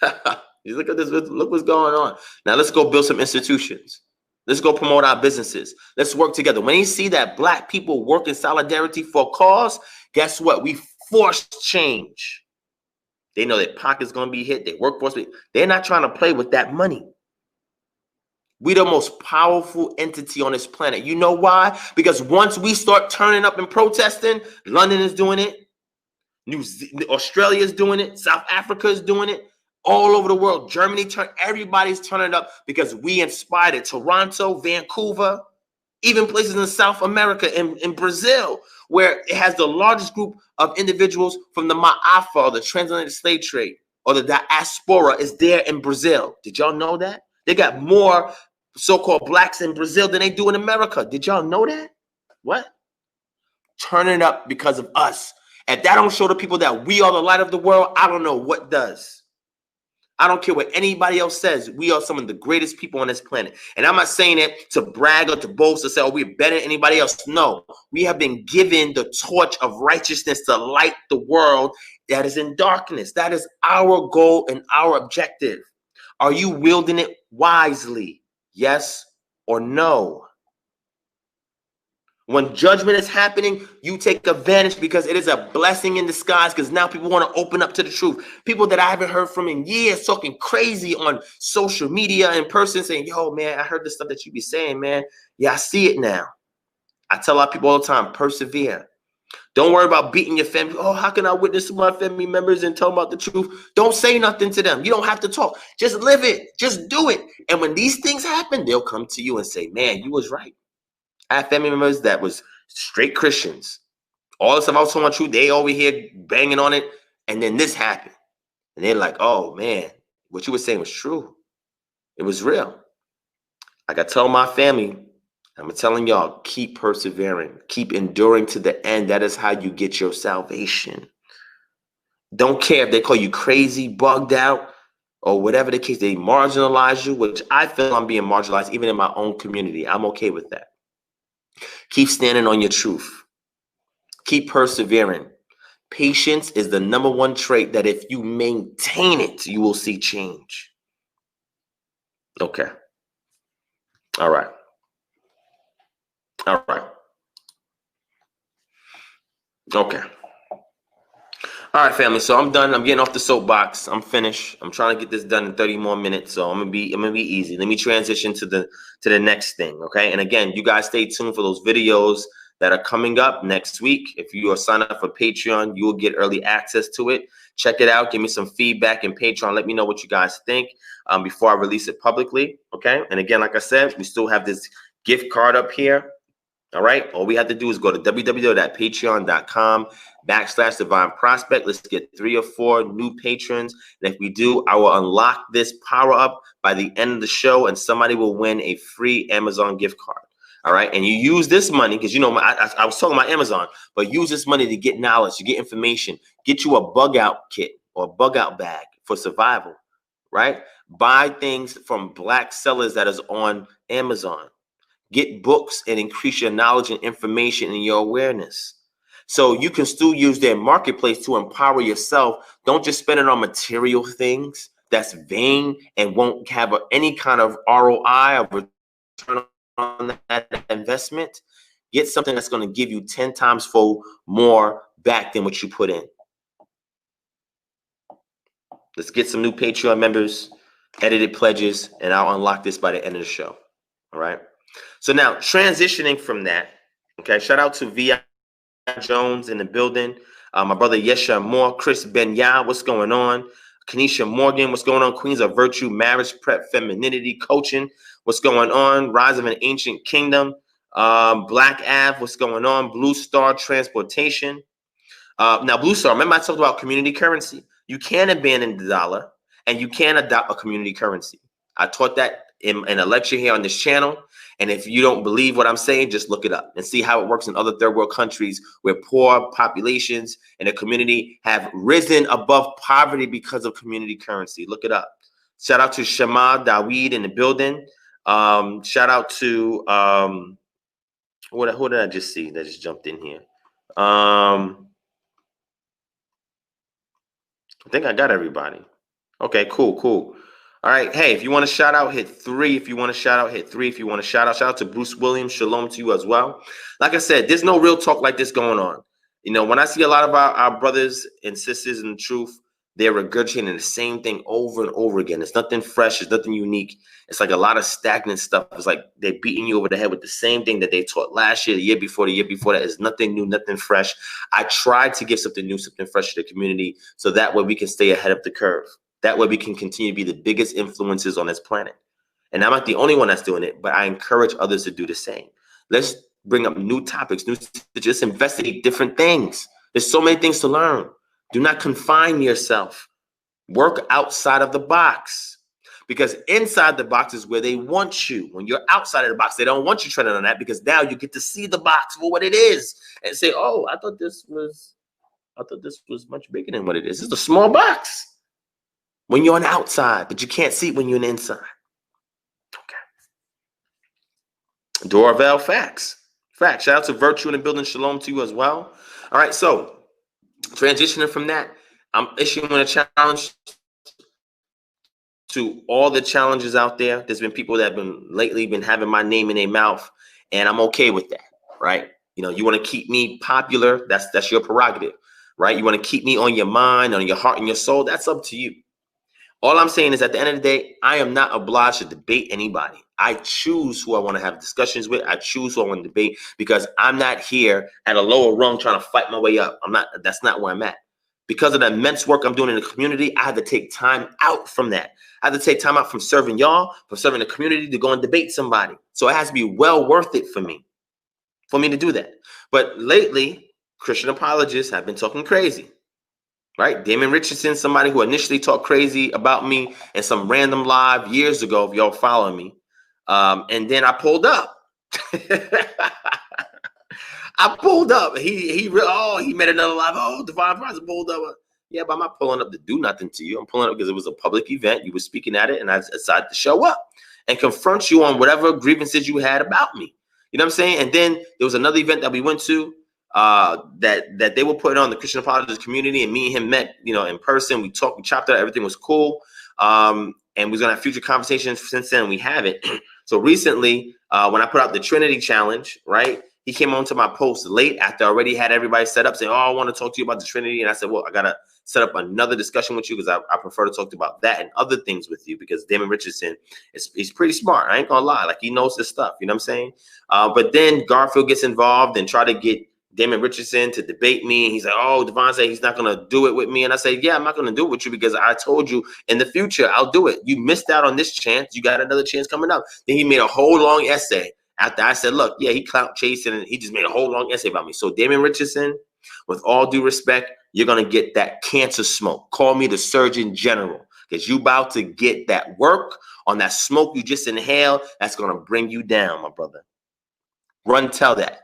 look at this, look what's going on. Now let's go build some institutions. Let's go promote our businesses. Let's work together. When you see that black people work in solidarity for a cause, guess what? We force change. They know their pocket's going to be hit. Their workforce, they're not trying to play with that money. We're the most powerful entity on this planet. You know why? Because once we start turning up and protesting, London is doing it. Australia is doing it. South Africa is doing it. All over the world. Germany, everybody's turning up because we inspired it. Toronto, Vancouver, even places in South America, in Brazil, where it has the largest group of individuals from the Ma'afa, or the transatlantic slave trade, or the diaspora is there in Brazil. Did y'all know that? They got more so-called blacks in Brazil than they do in America. Did y'all know that? What? Turn it up because of us. If that don't show the people that we are the light of the world, I don't know what does. I don't care what anybody else says. We are some of the greatest people on this planet. And I'm not saying it to brag or to boast or say, oh, we're better than anybody else. No, we have been given the torch of righteousness to light the world that is in darkness. That is our goal and our objective. Are you wielding it wisely? Yes or no? When judgment is happening, you take advantage because it is a blessing in disguise, because now people want to open up to the truth. People that I haven't heard from in years talking crazy on social media in person saying, yo, man, I heard the stuff that you be saying, man. Yeah, I see it now. I tell a lot of people all the time, persevere. Don't worry about beating your family. Oh, how can I witness to my family members and tell them about the truth? Don't say nothing to them. You don't have to talk. Just live it. Just do it. And when these things happen, they'll come to you and say, man, you was right. I have family members that was straight Christians. All the stuff I was talking about truth, they over here banging on it. And then this happened. And they're like, oh, man, what you were saying was true. It was real. Like I tell my family, I'm telling y'all, keep persevering. Keep enduring to the end. That is how you get your salvation. Don't care if they call you crazy, bugged out, or whatever the case. They marginalize you, which I feel I'm being marginalized even in my own community. I'm okay with that. Keep standing on your truth. Keep persevering. Patience is the #1 trait that if you maintain it, you will see change. Okay. All right. All right. Okay. All right, family. So I'm done. I'm getting off the soapbox. I'm finished. I'm trying to get this done in 30 more minutes. So I'm gonna be easy. Let me transition to the next thing. Okay. And again, you guys stay tuned for those videos that are coming up next week. If you are signed up for Patreon, you will get early access to it. Check it out. Give me some feedback in Patreon. Let me know what you guys think before I release it publicly. Okay. And again, like I said, we still have this gift card up here. All right. All we have to do is go to www.patreon.com/DivineProspect. Let's get 3 or 4 new patrons. And if we do, I will unlock this power up by the end of the show, and somebody will win a free Amazon gift card. All right. And you use this money because, you know, I was talking about Amazon, but use this money to get knowledge, to get information, get you a bug out kit or a bug out bag for survival. Right. Buy things from Black sellers that is on Amazon. Get books and increase your knowledge and information and your awareness. So you can still use their marketplace to empower yourself. Don't just spend it on material things that's vain and won't have any kind of ROI or return on that investment. Get something that's going to give you 10 times fold more back than what you put in. Let's get some new Patreon members, edited pledges, and I'll unlock this by the end of the show. All right. So now transitioning from that, okay, shout out to V.I. Jones in the building. My brother Yesha Moore, Chris Benya, what's going on? Kanisha Morgan, what's going on? Queens of Virtue, Marriage Prep, Femininity, Coaching, what's going on? Rise of an Ancient Kingdom. Black Ave, what's going on? Blue Star Transportation. Now, Blue Star, remember I talked about community currency. You can abandon the dollar and you can adopt a community currency. I taught that in a lecture here on this channel. And if you don't believe what I'm saying, just look it up and see how it works in other third world countries where poor populations and the community have risen above poverty because of community currency. Look it up. Shout out to Shema Daweed in the building. Shout out to who did I just see that just jumped in here? I think I got everybody. Okay, cool. All right. Hey, if you want to shout out, hit 3. If you want to shout out, hit 3. If you want to shout out to Bruce Williams. Shalom to you as well. Like I said, there's no real talk like this going on. You know, when I see a lot of our brothers and sisters in the truth, they're regurgitating the same thing over and over again. It's nothing fresh. It's nothing unique. It's like a lot of stagnant stuff. It's like they're beating you over the head with the same thing that they taught last year, the year before that. It's nothing new, nothing fresh. I tried to give something new, something fresh to the community so that way we can stay ahead of the curve. That way we can continue to be the biggest influencers on this planet. And I'm not the only one that's doing it, but I encourage others to do the same. Let's bring up new topics, just investigate different things. There's so many things to learn. Do not confine yourself. Work outside of the box. because inside the box is where they want you. When you're outside of the box, they don't want you treading on that, because now you get to see the box for what it is and say, oh, I thought this was much bigger than what it is. It's a small box when you're on the outside, but you can't see it when you're on the inside. Okay. Dorval, facts. Facts. Shout out to Virtue and Building Shalom to you as well. All right, so transitioning from that, I'm issuing a challenge to all the challenges out there. There's been people that have been lately been having my name in their mouth, and I'm okay with that, right? You know, you want to keep me popular, that's your prerogative, right? You want to keep me on your mind, on your heart, and your soul, that's up to you. All I'm saying is, at the end of the day, I am not obliged to debate anybody. I choose who I want to have discussions with. I choose who I want to debate, because I'm not here at a lower rung trying to fight my way up. That's not where I'm at. Because of the immense work I'm doing in the community, I had to take time out from that. I had to take time out from serving y'all, from serving the community, to go and debate somebody. So it has to be well worth it for me to do that. But lately, Christian apologists have been talking crazy. Right? Damon Richardson, somebody who initially talked crazy about me in some random live years ago, if y'all following me. And then I pulled up. I pulled up. He made another live. Oh, DivineProspect pulled up. Yeah, but I'm not pulling up to do nothing to you. I'm pulling up because it was a public event. You were speaking at it, and I decided to show up and confront you on whatever grievances you had about me. You know what I'm saying? And then there was another event that we went to, that they were putting on the Christian apologist community, and me and him met, in person. We talked, we chopped up, everything was cool. And we're gonna have future conversations. Since then, we haven't. So recently, when I put out the Trinity challenge, right, he came onto my post late after I already had everybody set up, saying, oh, I want to talk to you about the Trinity. And I said, well, I gotta set up another discussion with you, because I prefer to talk about that and other things with you, because Damon Richardson he's pretty smart. I ain't gonna lie, like, he knows this stuff. You know what I'm saying? But then Garfield gets involved and try to get Damon Richardson to debate me. And he's like, oh, Devon said he's not going to do it with me. And I say, yeah, I'm not going to do it with you, because I told you in the future I'll do it. You missed out on this chance. You got another chance coming up. Then he made a whole long essay after I said, look, yeah, he clout chasing, and he just made a whole long essay about me. So Damon Richardson, with all due respect, you're going to get that cancer smoke. Call me the Surgeon General, because you about to get that work on that smoke you just inhaled. That's going to bring you down, my brother. Run, tell that.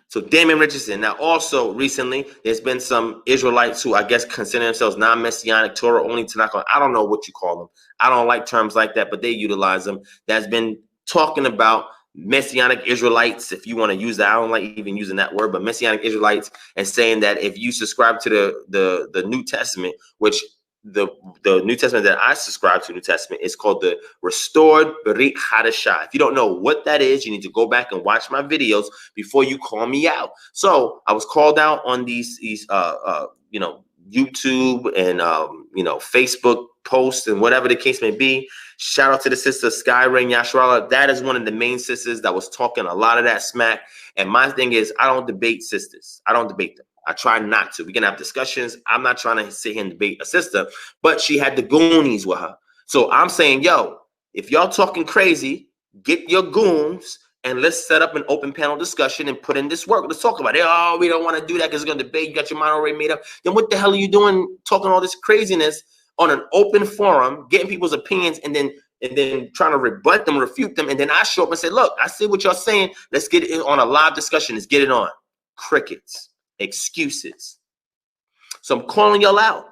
So Damon Richardson. Now, also recently, there's been some Israelites who I guess consider themselves non-messianic, Torah only, Tanakh. I don't know what you call them. I don't like terms like that, but they utilize them. That's been talking about Messianic Israelites, if you want to use that. I don't like even using that word, but Messianic Israelites, and saying that if you subscribe to the New Testament, which the New Testament that I subscribe to, New Testament, is called the Restored Berit Hadashah. If you don't know what that is, you need to go back and watch my videos before you call me out. So I was called out on these YouTube and Facebook posts and whatever the case may be. Shout out to the sister Sky Rain Yashrala. That is one of the main sisters that was talking a lot of that smack. And my thing is, I don't debate sisters. I don't debate them. I try not to. We can have discussions. I'm not trying to sit here and debate a sister, but she had the Goonies with her. So I'm saying, yo, if y'all talking crazy, get your goons and let's set up an open panel discussion and put in this work. Let's talk about it. Oh, we don't want to do that because it's going to debate. You got your mind already made up. Then what the hell are you doing talking all this craziness on an open forum, getting people's opinions, and then trying to rebut them, refute them, and then I show up and say, look, I see what y'all saying. Let's get it on a live discussion. Let's get it on. Crickets. Excuses. So I'm calling y'all out.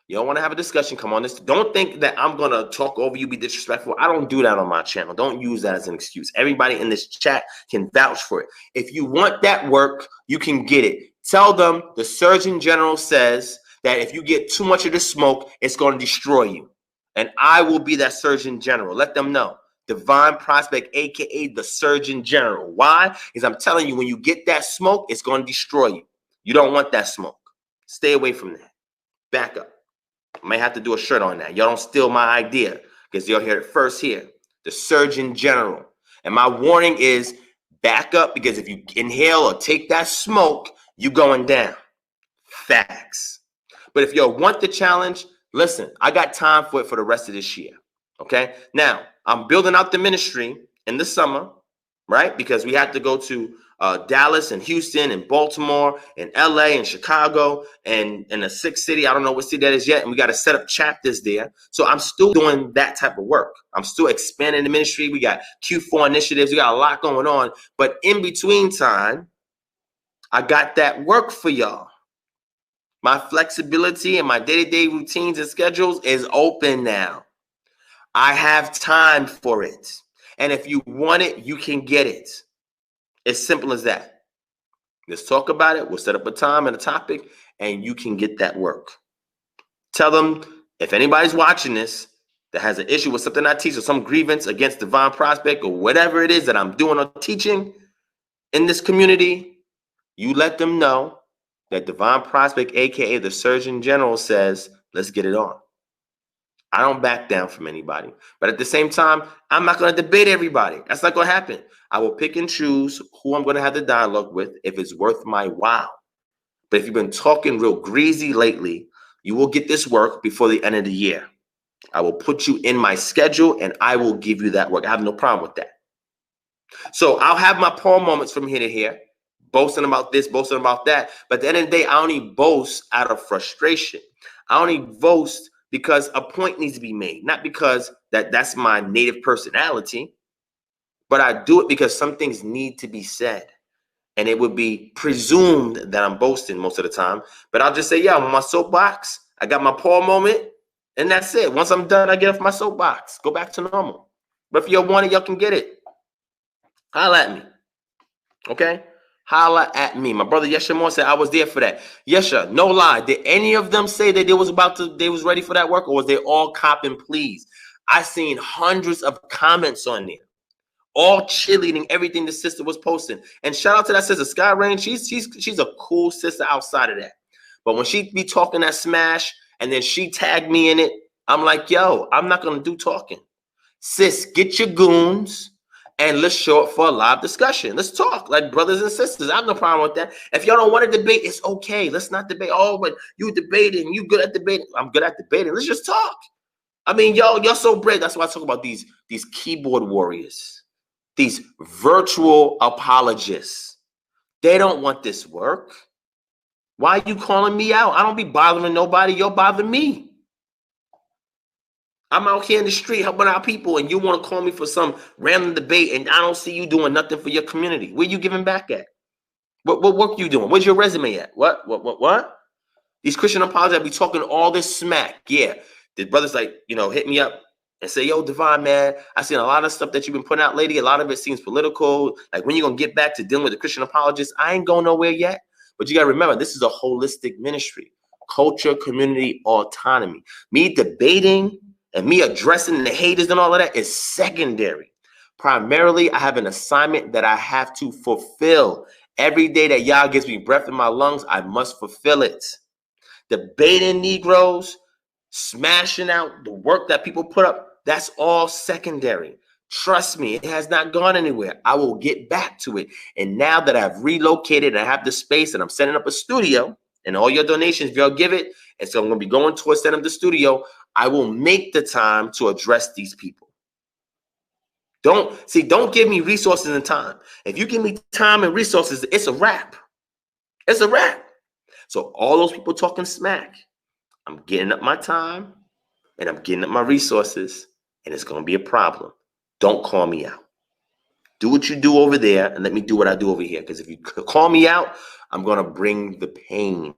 Y'all want to have a discussion? Come on. Don't think that I'm going to talk over you, be disrespectful. I don't do that on my channel. Don't use that as an excuse. Everybody in this chat can vouch for it. If you want that work, you can get it. Tell them the Surgeon General says that if you get too much of the smoke, it's going to destroy you. And I will be that Surgeon General. Let them know. DivineProspect, aka the Surgeon General. Why? Because I'm telling you, when you get that smoke, it's going to destroy you. You don't want that smoke. Stay away from that. Back up. I might have to do a shirt on that. Y'all don't steal my idea, because you'll hear it first here. The Surgeon General. And my warning is back up, because if you inhale or take that smoke, you're going down. Facts. But if you want the challenge, listen, I got time for it for the rest of this year. Okay? Now, I'm building out the ministry in the summer. right? Because we had to go to Dallas and Houston and Baltimore and LA and Chicago and a sixth city. I don't know what city that is yet. And we got to set up chapters there. So I'm still doing that type of work. I'm still expanding the ministry. We got Q4 initiatives. We got a lot going on. But in between time, I got that work for y'all. My flexibility and my day-to-day routines and schedules is open now. I have time for it. And if you want it, you can get it. As simple as that. Let's talk about it. We'll set up a time and a topic, and you can get that work. Tell them, if anybody's watching this that has an issue with something I teach or some grievance against DivineProspect or whatever it is that I'm doing or teaching in this community, you let them know that DivineProspect, aka the Surgeon General, says, let's get it on. I don't back down from anybody. But at the same time, I'm not going to debate everybody. That's not going to happen. I will pick and choose who I'm going to have the dialogue with if it's worth my while. But if you've been talking real greasy lately, you will get this work before the end of the year. I will put you in my schedule and I will give you that work. I have no problem with that. So I'll have my Paul moments from here to here, boasting about this, boasting about that. But at the end of the day, I only boast out of frustration. I only boast because a point needs to be made, not because that's my native personality, but I do it because some things need to be said. And it would be presumed that I'm boasting most of the time, but I'll just say, yeah, I'm on my soapbox. I got my Paul moment, and that's it. Once I'm done, I get off my soapbox, go back to normal. But if y'all want it, y'all can get it. Holla at me, okay? Holla at me. My brother Yesha Moore said I was there for that. Yesha, no lie. Did any of them say that they was ready for that work, or was they all cop and please? I seen hundreds of comments on there, all cheerleading everything the sister was posting. And shout out to that sister, Sky Rain. She's a cool sister outside of that. But when she be talking that smash and then she tagged me in it, I'm like, yo, I'm not gonna do talking. Sis, get your goons. And let's show up for a live discussion. Let's talk like brothers and sisters. I have no problem with that. If y'all don't want to debate, it's okay. Let's not debate. Oh, but you debating, you good at debating. I'm good at debating. Let's just talk. I mean, y'all so brave. That's why I talk about these keyboard warriors, these virtual apologists. They don't want this work. Why are you calling me out? I don't be bothering nobody. You'll bother me. I'm out here in the street helping out people, and you want to call me for some random debate, and I don't see you doing nothing for your community. Where you giving back at? What work you doing? Where's your resume at? What? These Christian apologists be talking all this smack. Yeah, the brothers hit me up and say, yo, Divine, man, I seen a lot of stuff that you've been putting out lately. A lot of it seems political. Like, when you going to get back to dealing with the Christian apologists? I ain't going nowhere yet. But you got to remember, this is a holistic ministry. Culture, community, autonomy. Me debating and me addressing the haters and all of that is secondary. Primarily, I have an assignment that I have to fulfill. Every day that Yah gives me breath in my lungs, I must fulfill it. Debating Negroes, smashing out the work that people put up, that's all secondary. Trust me, it has not gone anywhere. I will get back to it. And now that I've relocated and I have the space and I'm setting up a studio, and all your donations, if y'all give it, and so I'm going to be going towards setting up the studio, I will make the time to address these people. Don't give me resources and time. If you give me time and resources, it's a wrap. It's a wrap. So all those people talking smack, I'm getting up my time and I'm getting up my resources, and it's going to be a problem. Don't call me out. Do what you do over there and let me do what I do over here. Because if you call me out, I'm going to bring the pain.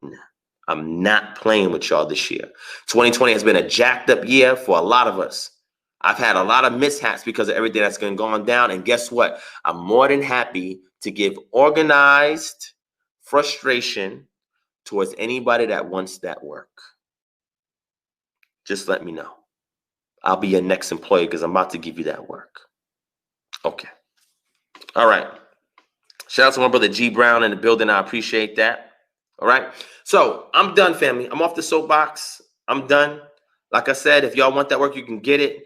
I'm not playing with y'all this year. 2020 has been a jacked up year for a lot of us. I've had a lot of mishaps because of everything that's been going down. And guess what? I'm more than happy to give organized frustration towards anybody that wants that work. Just let me know. I'll be your next employee because I'm about to give you that work. Okay. All right. Shout out to my brother G Brown in the building. I appreciate that. All right. So I'm done, family. I'm off the soapbox. I'm done. Like I said, if y'all want that work, you can get it.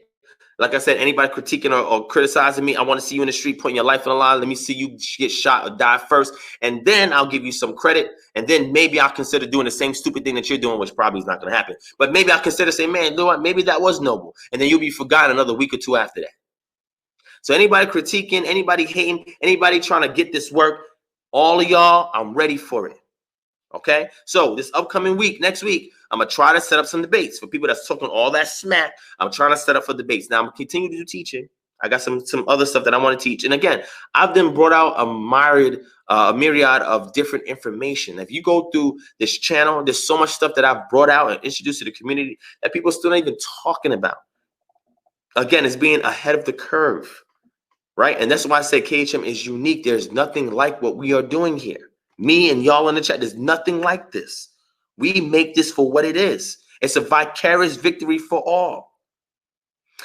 Like I said, anybody critiquing or criticizing me, I want to see you in the street putting your life on the line. Let me see you get shot or die first. And then I'll give you some credit. And then maybe I'll consider doing the same stupid thing that you're doing, which probably is not going to happen. But maybe I'll consider saying, man, you know what? Maybe that was noble. And then you'll be forgotten another week or two after that. So anybody critiquing, anybody hating, anybody trying to get this work, all of y'all, I'm ready for it. Okay, so this upcoming week, next week, I'm gonna try to set up some debates for people that's talking all that smack. I'm trying to set up for debates. Now I'm gonna continue to do teaching. I got some other stuff that I want to teach. And again, I've then brought out a myriad of different information. If you go through this channel, there's so much stuff that I've brought out and introduced to the community that people still not even talking about. Again, it's being ahead of the curve, right? And that's why I say KHM is unique. There's nothing like what we are doing here. Me and y'all in the chat, there's nothing like this. We make this for what it is. It's a vicarious victory for all.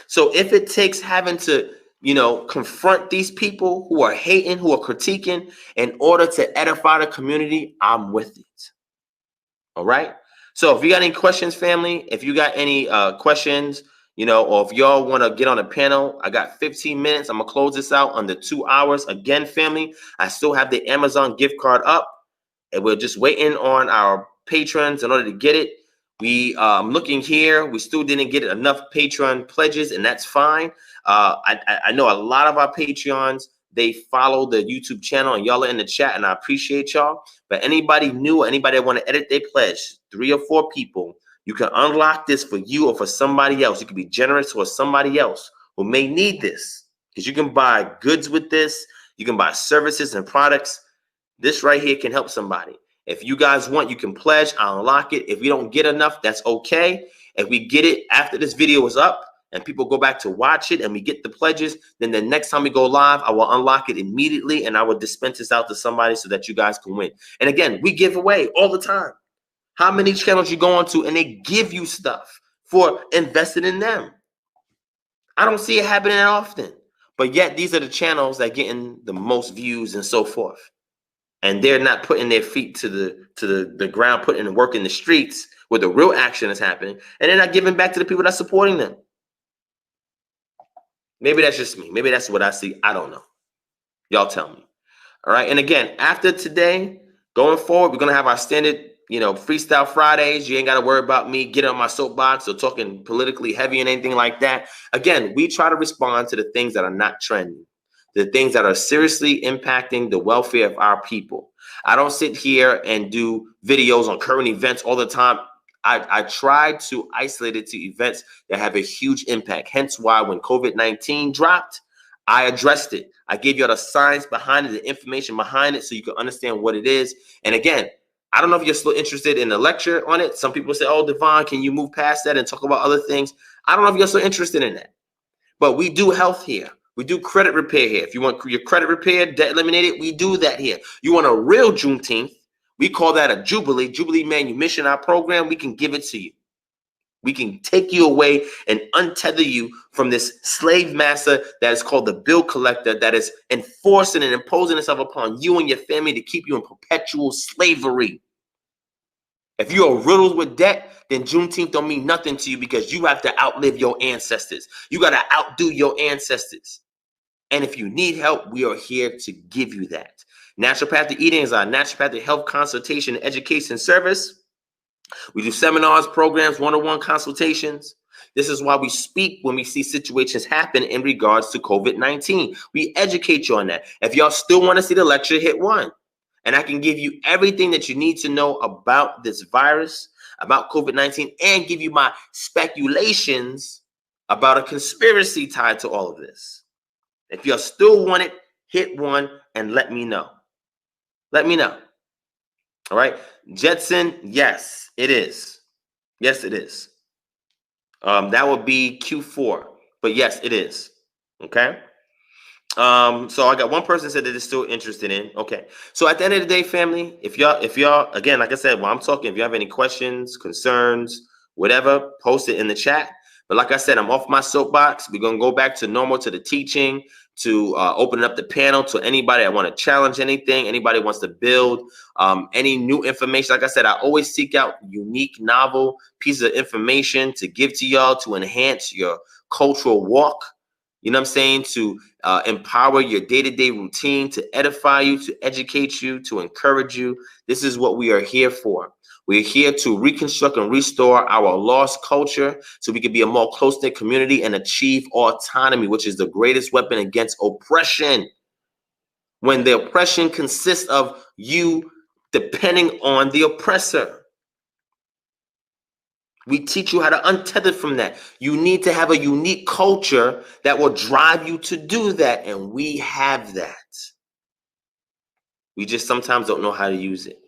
So if it takes having to, confront these people who are hating, who are critiquing in order to edify the community, I'm with it. All right. So if you got any questions, family, if you got any questions, or if y'all want to get on a panel, I got 15 minutes. I'm going to close this out under 2 hours. Again, family, I still have the Amazon gift card up, and we're just waiting on our patrons in order to get it. I'm looking here. We still didn't get enough Patreon pledges, and that's fine. I know a lot of our Patreons, they follow the YouTube channel, and y'all are in the chat, and I appreciate y'all. But anybody new, anybody that want to edit their pledge, 3 or 4 people, you can unlock this for you or for somebody else. You can be generous for somebody else who may need this, because you can buy goods with this. You can buy services and products. This right here can help somebody. If you guys want, you can pledge. I'll unlock it. If we don't get enough, that's okay. If we get it after this video is up and people go back to watch it and we get the pledges, then the next time we go live, I will unlock it immediately and I will dispense this out to somebody so that you guys can win. And again, we give away all the time. How many channels you go on to and they give you stuff for investing in them? I don't see it happening that often. But yet these are the channels that getting the most views and so forth. And they're not putting their feet to the ground, putting the work in the streets where the real action is happening. And they're not giving back to the people that's supporting them. Maybe that's just me. Maybe that's what I see. I don't know. Y'all tell me. All right. And again, after today, going forward, we're going to have our standard, Freestyle Fridays. You ain't got to worry about me getting on my soapbox or talking politically heavy and anything like that. Again, we try to respond to the things that are not trending, the things that are seriously impacting the welfare of our people. I don't sit here and do videos on current events all the time. I try to isolate it to events that have a huge impact. Hence why when COVID-19 dropped, I addressed it. I gave you all the science behind it, the information behind it, so you can understand what it is. And again, I don't know if you're still interested in the lecture on it. Some people say, oh, Divine, can you move past that and talk about other things? I don't know if you're still interested in that. But we do health here. We do credit repair here. If you want your credit repaired, debt eliminated, we do that here. You want a real Juneteenth, we call that a Jubilee. Jubilee manumission, our program, we can give it to you. We can take you away and untether you from this slave master that is called the bill collector, that is enforcing and imposing itself upon you and your family to keep you in perpetual slavery. If you are riddled with debt, then Juneteenth don't mean nothing to you because you have to outlive your ancestors. You got to outdo your ancestors. And if you need help, we are here to give you that. Naturopathic Eating is our naturopathic health consultation and education service. We do seminars, programs, one-on-one consultations. This is why we speak when we see situations happen in regards to COVID-19. We educate you on that. If y'all still want to see the lecture, hit 1. And I can give you everything that you need to know about this virus, about COVID-19, and give you my speculations about a conspiracy tied to all of this. If you still want it, hit 1 and let me know. Let me know. All right. Jetson, yes, it is. Yes, it is. That would be Q4. But yes, it is. Okay. So I got one person said that they're still interested in. Okay. So at the end of the day, family, if y'all, again, like I said, while I'm talking, if you have any questions, concerns, whatever, post it in the chat. But like I said, I'm off my soapbox. We're going to go back to normal, to the teaching, to opening up the panel to anybody that want to challenge anything, anybody wants to build any new information. Like I said, I always seek out unique, novel pieces of information to give to y'all to enhance your cultural walk. You know what I'm saying? To empower your day-to-day routine, to edify you, to educate you, to encourage you. This is what we are here for. We're here to reconstruct and restore our lost culture so we can be a more close-knit community and achieve autonomy, which is the greatest weapon against oppression. When the oppression consists of you depending on the oppressor. We teach you how to untether from that. You need to have a unique culture that will drive you to do that, and we have that. We just sometimes don't know how to use it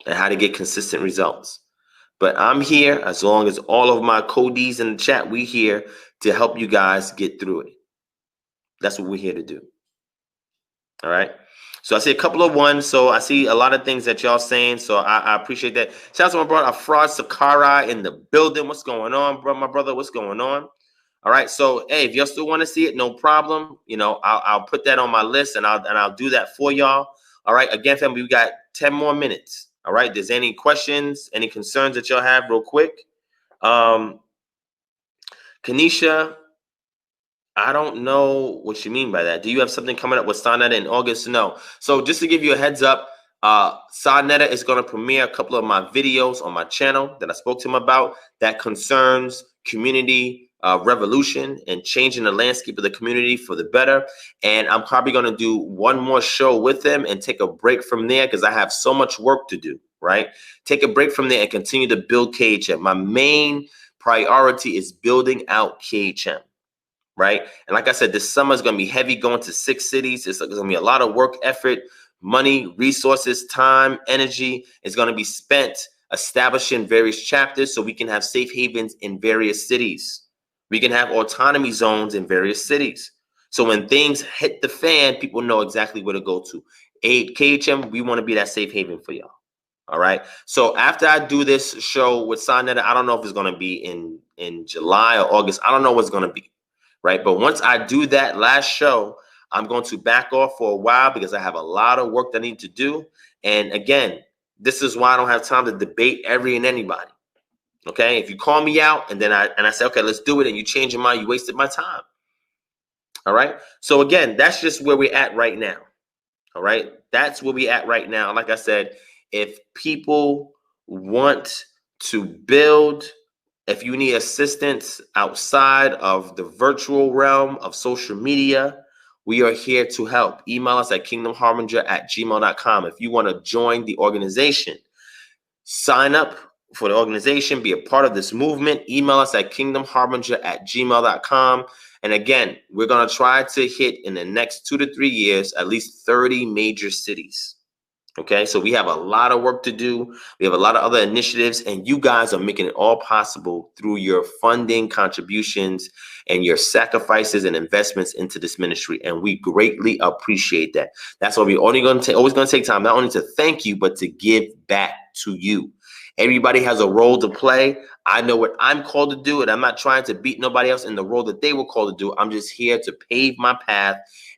and how to get consistent results. But I'm here, as long as all of my codees in the chat, we here to help you guys get through it. That's what we're here to do. All right. So I see a couple of ones. So I see a lot of things that y'all saying. So I appreciate that. Shout out to my brother Fraud Sakai in the building. What's going on, bro? My brother, what's going on? All right. So hey, if y'all still want to see it, no problem. You know, I'll put that on my list and I'll do that for y'all. All right. Again, family, we got 10 more minutes. All right. There's any questions, any concerns that y'all have, real quick? Kanisha, I don't know what you mean by that. Do you have something coming up with Sonetta in August? No. So just to give you a heads up, Sonetta is going to premiere a couple of my videos on my channel that I spoke to him about that concerns community revolution and changing the landscape of the community for the better. And I'm probably going to do one more show with him and take a break from there because I have so much work to do, right? Take a break from there and continue to build KHM. My main priority is building out KHM. Right. And like I said, this summer is going to be heavy, going to 6 cities. It's going to be a lot of work, effort, money, resources, time, energy. It's going to be spent establishing various chapters so we can have safe havens in various cities. We can have autonomy zones in various cities. So when things hit the fan, people know exactly where to go to. KHM, we want to be that safe haven for y'all. All right. So after I do this show with Sonetta, I don't know if it's going to be in July or August. I don't know what's going to be. Right. But once I do that last show, I'm going to back off for a while because I have a lot of work that I need to do. And again, this is why I don't have time to debate every and anybody. OK, if you call me out and then I say, OK, let's do it. And you change your mind, you wasted my time. All right. So, again, that's just where we're at right now. All right. That's where we're at right now. Like I said, if people want to build, if you need assistance outside of the virtual realm of social media, we are here to help. Email us at kingdomharbinger@gmail.com. If you want to join the organization, sign up for the organization, be a part of this movement, email us at kingdomharbinger@gmail.com. And again, we're going to try to hit in the next 2 to 3 years, at least 30 major cities. Okay, so we have a lot of work to do. We have a lot of other initiatives, and you guys are making it all possible through your funding, contributions, and your sacrifices and investments into this ministry. And we greatly appreciate that. That's why we're always going to take time, not only to thank you, but to give back to you. Everybody has a role to play. I know what I'm called to do, and I'm not trying to beat nobody else in the role that they were called to do. I'm just here to pave my path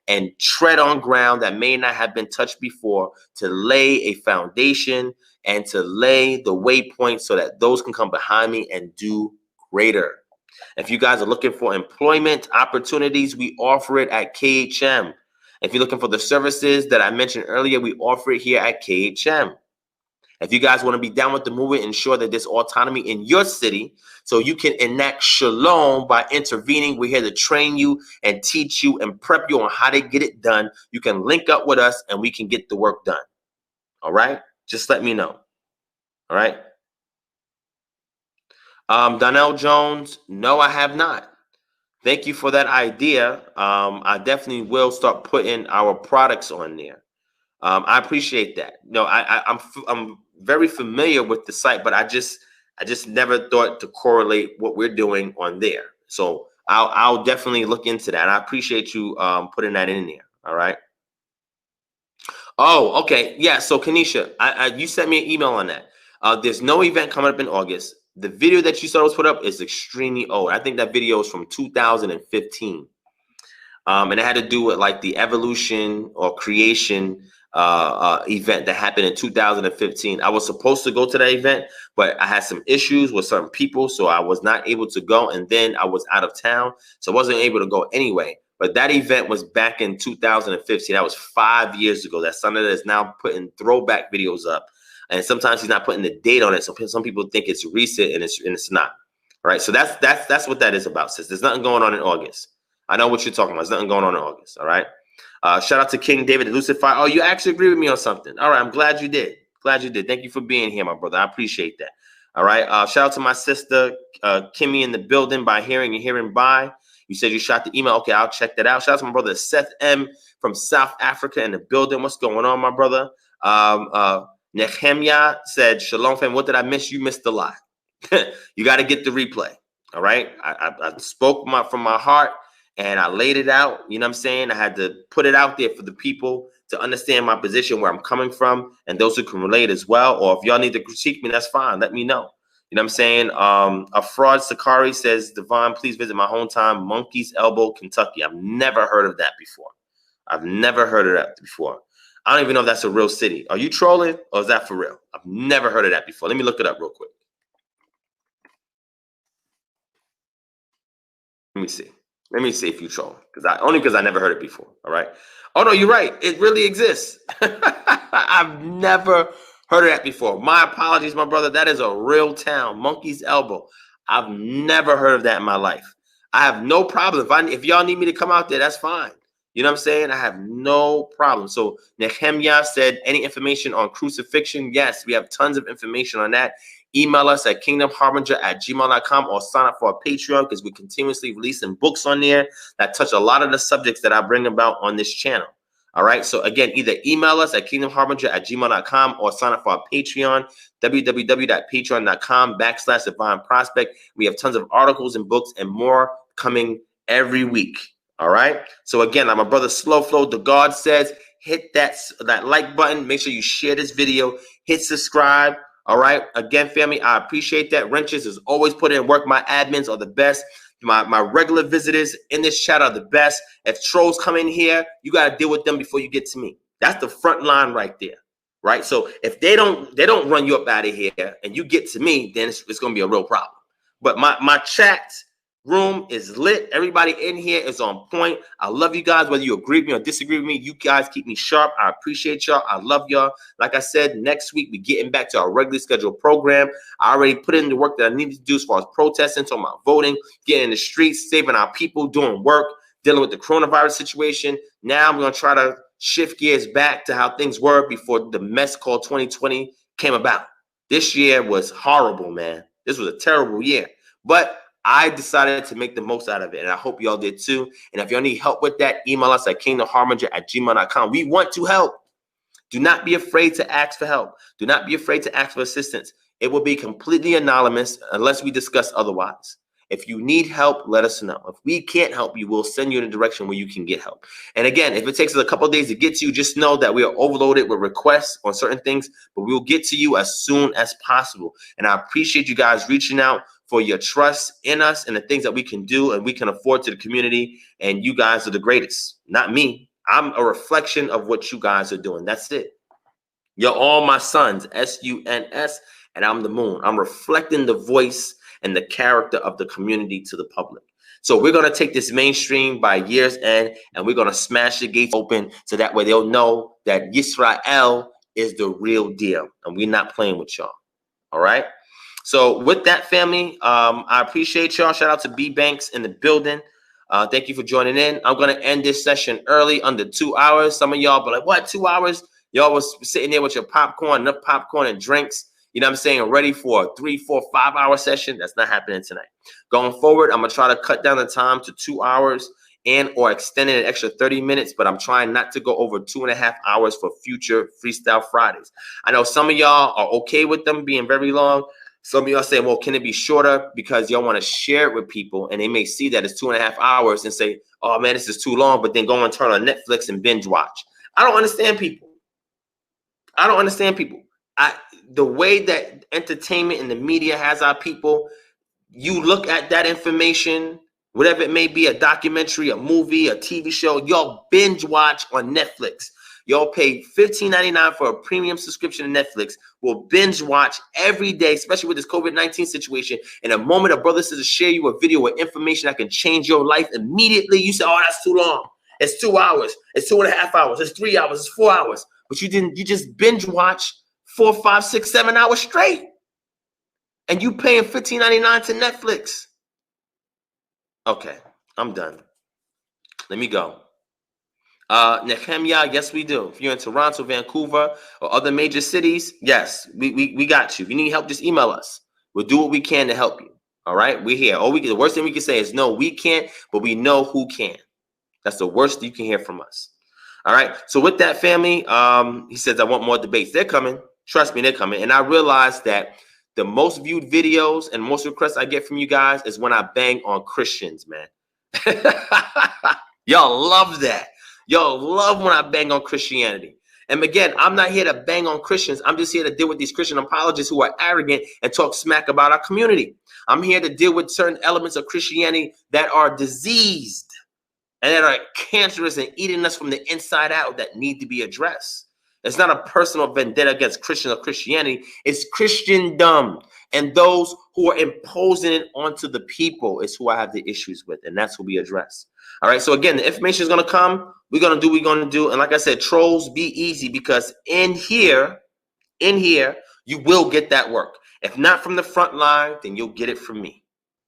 and tread on ground that may not have been touched before, to lay a foundation and to lay the waypoint so that those can come behind me and do greater. If you guys are looking for employment opportunities, we offer it at KHM. If you're looking for the services that I mentioned earlier, we offer it here at KHM. If you guys want to be down with the movement, ensure that there's autonomy in your city so you can enact shalom by intervening. We're here to train you and teach you and prep you on how to get it done. You can link up with us and we can get the work done. All right? Just let me know. All right? Donnell Jones, no, I have not. Thank you for that idea. I definitely will start putting our products on there. I appreciate that. No, I'm very familiar with the site, but I just never thought to correlate what we're doing on there. So I'll definitely look into that. I appreciate you putting that in there. All right. Oh, okay. Yeah. So Kanisha, you sent me an email on that. There's no event coming up in August. The video that you saw was put up is extremely old. I think that video is from 2015. And it had to do with like the evolution or creation event that happened in 2015. I was supposed to go to that event, but I had some issues with certain people, so I was not able to go. And then I was out of town, so I wasn't able to go anyway. But that event was back in 2015. That was 5 years ago. That's something that is now putting throwback videos up. And sometimes he's not putting the date on it. So some people think it's recent and it's not. All right. So that's what that is about, sis. There's nothing going on in August. I know what you're talking about. There's nothing going on in August. All right. Shout out to King David, Lucid Fire. Oh, you actually agree with me on something. All right. I'm glad you did. Glad you did. Thank you for being here, my brother. I appreciate that. All right. Shout out to my sister, Kimmy, in the building by hearing and hearing by. You said you shot the email. Okay, I'll check that out. Shout out to my brother Seth M from South Africa in the building. What's going on, my brother? Nehemiah said, Shalom, fam. What did I miss? You missed a lot. You got to get the replay. All right. I spoke from my heart and I laid it out. You know what I'm saying? I had to put it out there for the people to understand my position, where I'm coming from, and those who can relate as well. Or if y'all need to critique me, that's fine. Let me know. You know what I'm saying? A fraud Sakari says, Divine, please visit my hometown, Monkey's Elbow, Kentucky. I've never heard of that before. I've never heard of that before. I don't even know if that's a real city. Are you trolling or is that for real? I've never heard of that before. Let me look it up real quick. Let me see. Let me see if you troll. Only because I never heard it before. All right. Oh, no, you're right. It really exists. I've never heard of that before. My apologies, my brother. That is a real town, Monkey's Elbow. I've never heard of that in my life. I have no problem. If y'all need me to come out there, that's fine. You know what I'm saying? I have no problem. So Nehemiah said, any information on crucifixion? Yes, we have tons of information on that. Email us at kingdomharbinger@gmail.com or sign up for our Patreon, because we're continuously releasing books on there that touch a lot of the subjects that I bring about on this channel. All right. So again, either email us at kingdomharbinger@gmail.com or sign up for our Patreon, www.patreon.com/DivineProspect. We have tons of articles and books and more coming every week. All right. So again, like my brother Slow Flow, the God says, hit that like button. Make sure you share this video. Hit subscribe. All right. Again, family, I appreciate that. Wrenches is always put in work. My admins are the best. My regular visitors in this chat are the best. If trolls come in here, you got to deal with them before you get to me. That's the front line right there. Right. So if they don't run you up out of here and you get to me, then it's going to be a real problem. But my chat room is lit. Everybody in here is on point. I love you guys, whether you agree with me or disagree with me. You guys keep me sharp. I appreciate y'all. I love y'all. Like I said, next week we're getting back to our regularly scheduled program. I already put in the work that I needed to do as far as protesting, talking about voting, getting in the streets, saving our people, doing work, dealing with the coronavirus situation. Now I'm going to try to shift gears back to how things were before the mess called 2020 came about. This year was horrible, man. This was a terrible year. But I decided to make the most out of it, and I hope y'all did too. And if y'all need help with that, email us at kingdomharbinger@gmail.com. We want to help. Do not be afraid to ask for help. Do not be afraid to ask for assistance. It will be completely anonymous unless we discuss otherwise. If you need help, let us know. If we can't help you, we'll send you in a direction where you can get help. And again, if it takes us a couple of days to get to you, just know that we are overloaded with requests on certain things, but we'll get to you as soon as possible. And I appreciate you guys reaching out for your trust in us and the things that we can do and we can afford to the community. And you guys are the greatest, not me. I'm a reflection of what you guys are doing. That's it. You're all my sons, SUNS, and I'm the moon. I'm reflecting the voice and the character of the community to the public. So we're going to take this mainstream by year's end, and we're going to smash the gates open so that way they'll know that Yisrael is the real deal, and we're not playing with y'all. All right? So with that, family, I appreciate y'all. Shout out to B Banks in the building. Thank you for joining in. I'm going to end this session early, under 2 hours. Some of y'all be like, what, 2 hours? Y'all was sitting there with your popcorn, enough popcorn and drinks, you know what I'm saying, ready for a 3, 4, 5 hour session. That's not happening tonight. Going forward, I'm going to try to cut down the time to 2 hours and or extend it an extra 30 minutes, but I'm trying not to go over 2.5 hours for future Freestyle Fridays. I know some of y'all are okay with them being very long. Some of y'all say, well, can it be shorter? Because y'all want to share it with people, and they may see that it's 2.5 hours and say, oh, man, this is too long, but then go and turn on Netflix and binge watch. I don't understand people. I don't understand people. The way that entertainment and the media has our people, you look at that information, whatever it may be, a documentary, a movie, a TV show, y'all binge watch on Netflix. Y'all pay $15.99 for a premium subscription to Netflix. We'll binge watch every day, especially with this COVID-19 situation. In a moment, a brother says to share you a video with information that can change your life immediately. You say, oh, that's too long. It's 2 hours. It's 2.5 hours. It's 3 hours. It's 4 hours. But you just binge watch 4, 5, 6, 7 hours straight. And you paying $15.99 to Netflix. Okay, I'm done. Let me go. Nehemiah, yes, we do. If you're in Toronto, Vancouver, or other major cities, yes, we got you. If you need help, just email us. We'll do what we can to help you. All right, we're here. The worst thing we can say is no, we can't, but we know who can. That's the worst you can hear from us. All right. So with that, family, he says, I want more debates. They're coming. Trust me, they're coming. And I realized that the most viewed videos and most requests I get from you guys is when I bang on Christians, man. Y'all love that. Y'all love when I bang on Christianity. And again, I'm not here to bang on Christians. I'm just here to deal with these Christian apologists who are arrogant and talk smack about our community. I'm here to deal with certain elements of Christianity that are diseased and that are cancerous and eating us from the inside out that need to be addressed. It's not a personal vendetta against Christians or Christianity. It's Christendom. And those who are imposing it onto the people is who I have the issues with. And that's who we address. All right. So again, the information is going to come. We're going to do what we're going to do. And like I said, trolls, be easy, because in here, you will get that work. If not from the front line, then you'll get it from me.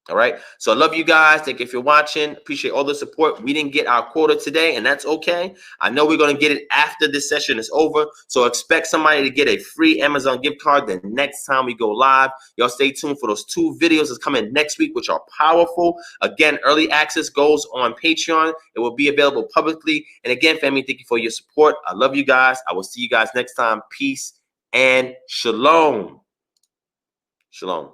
All right. So I love you guys. Thank you if you're watching. Appreciate all the support. We didn't get our quota today, and that's okay. I know we're going to get it after this session is over. So expect somebody to get a free Amazon gift card the next time we go live. Y'all stay tuned for those 2 videos that's coming next week, which are powerful. Again, early access goes on Patreon. It will be available publicly. And again, family, thank you for your support. I love you guys. I will see you guys next time. Peace and shalom. Shalom.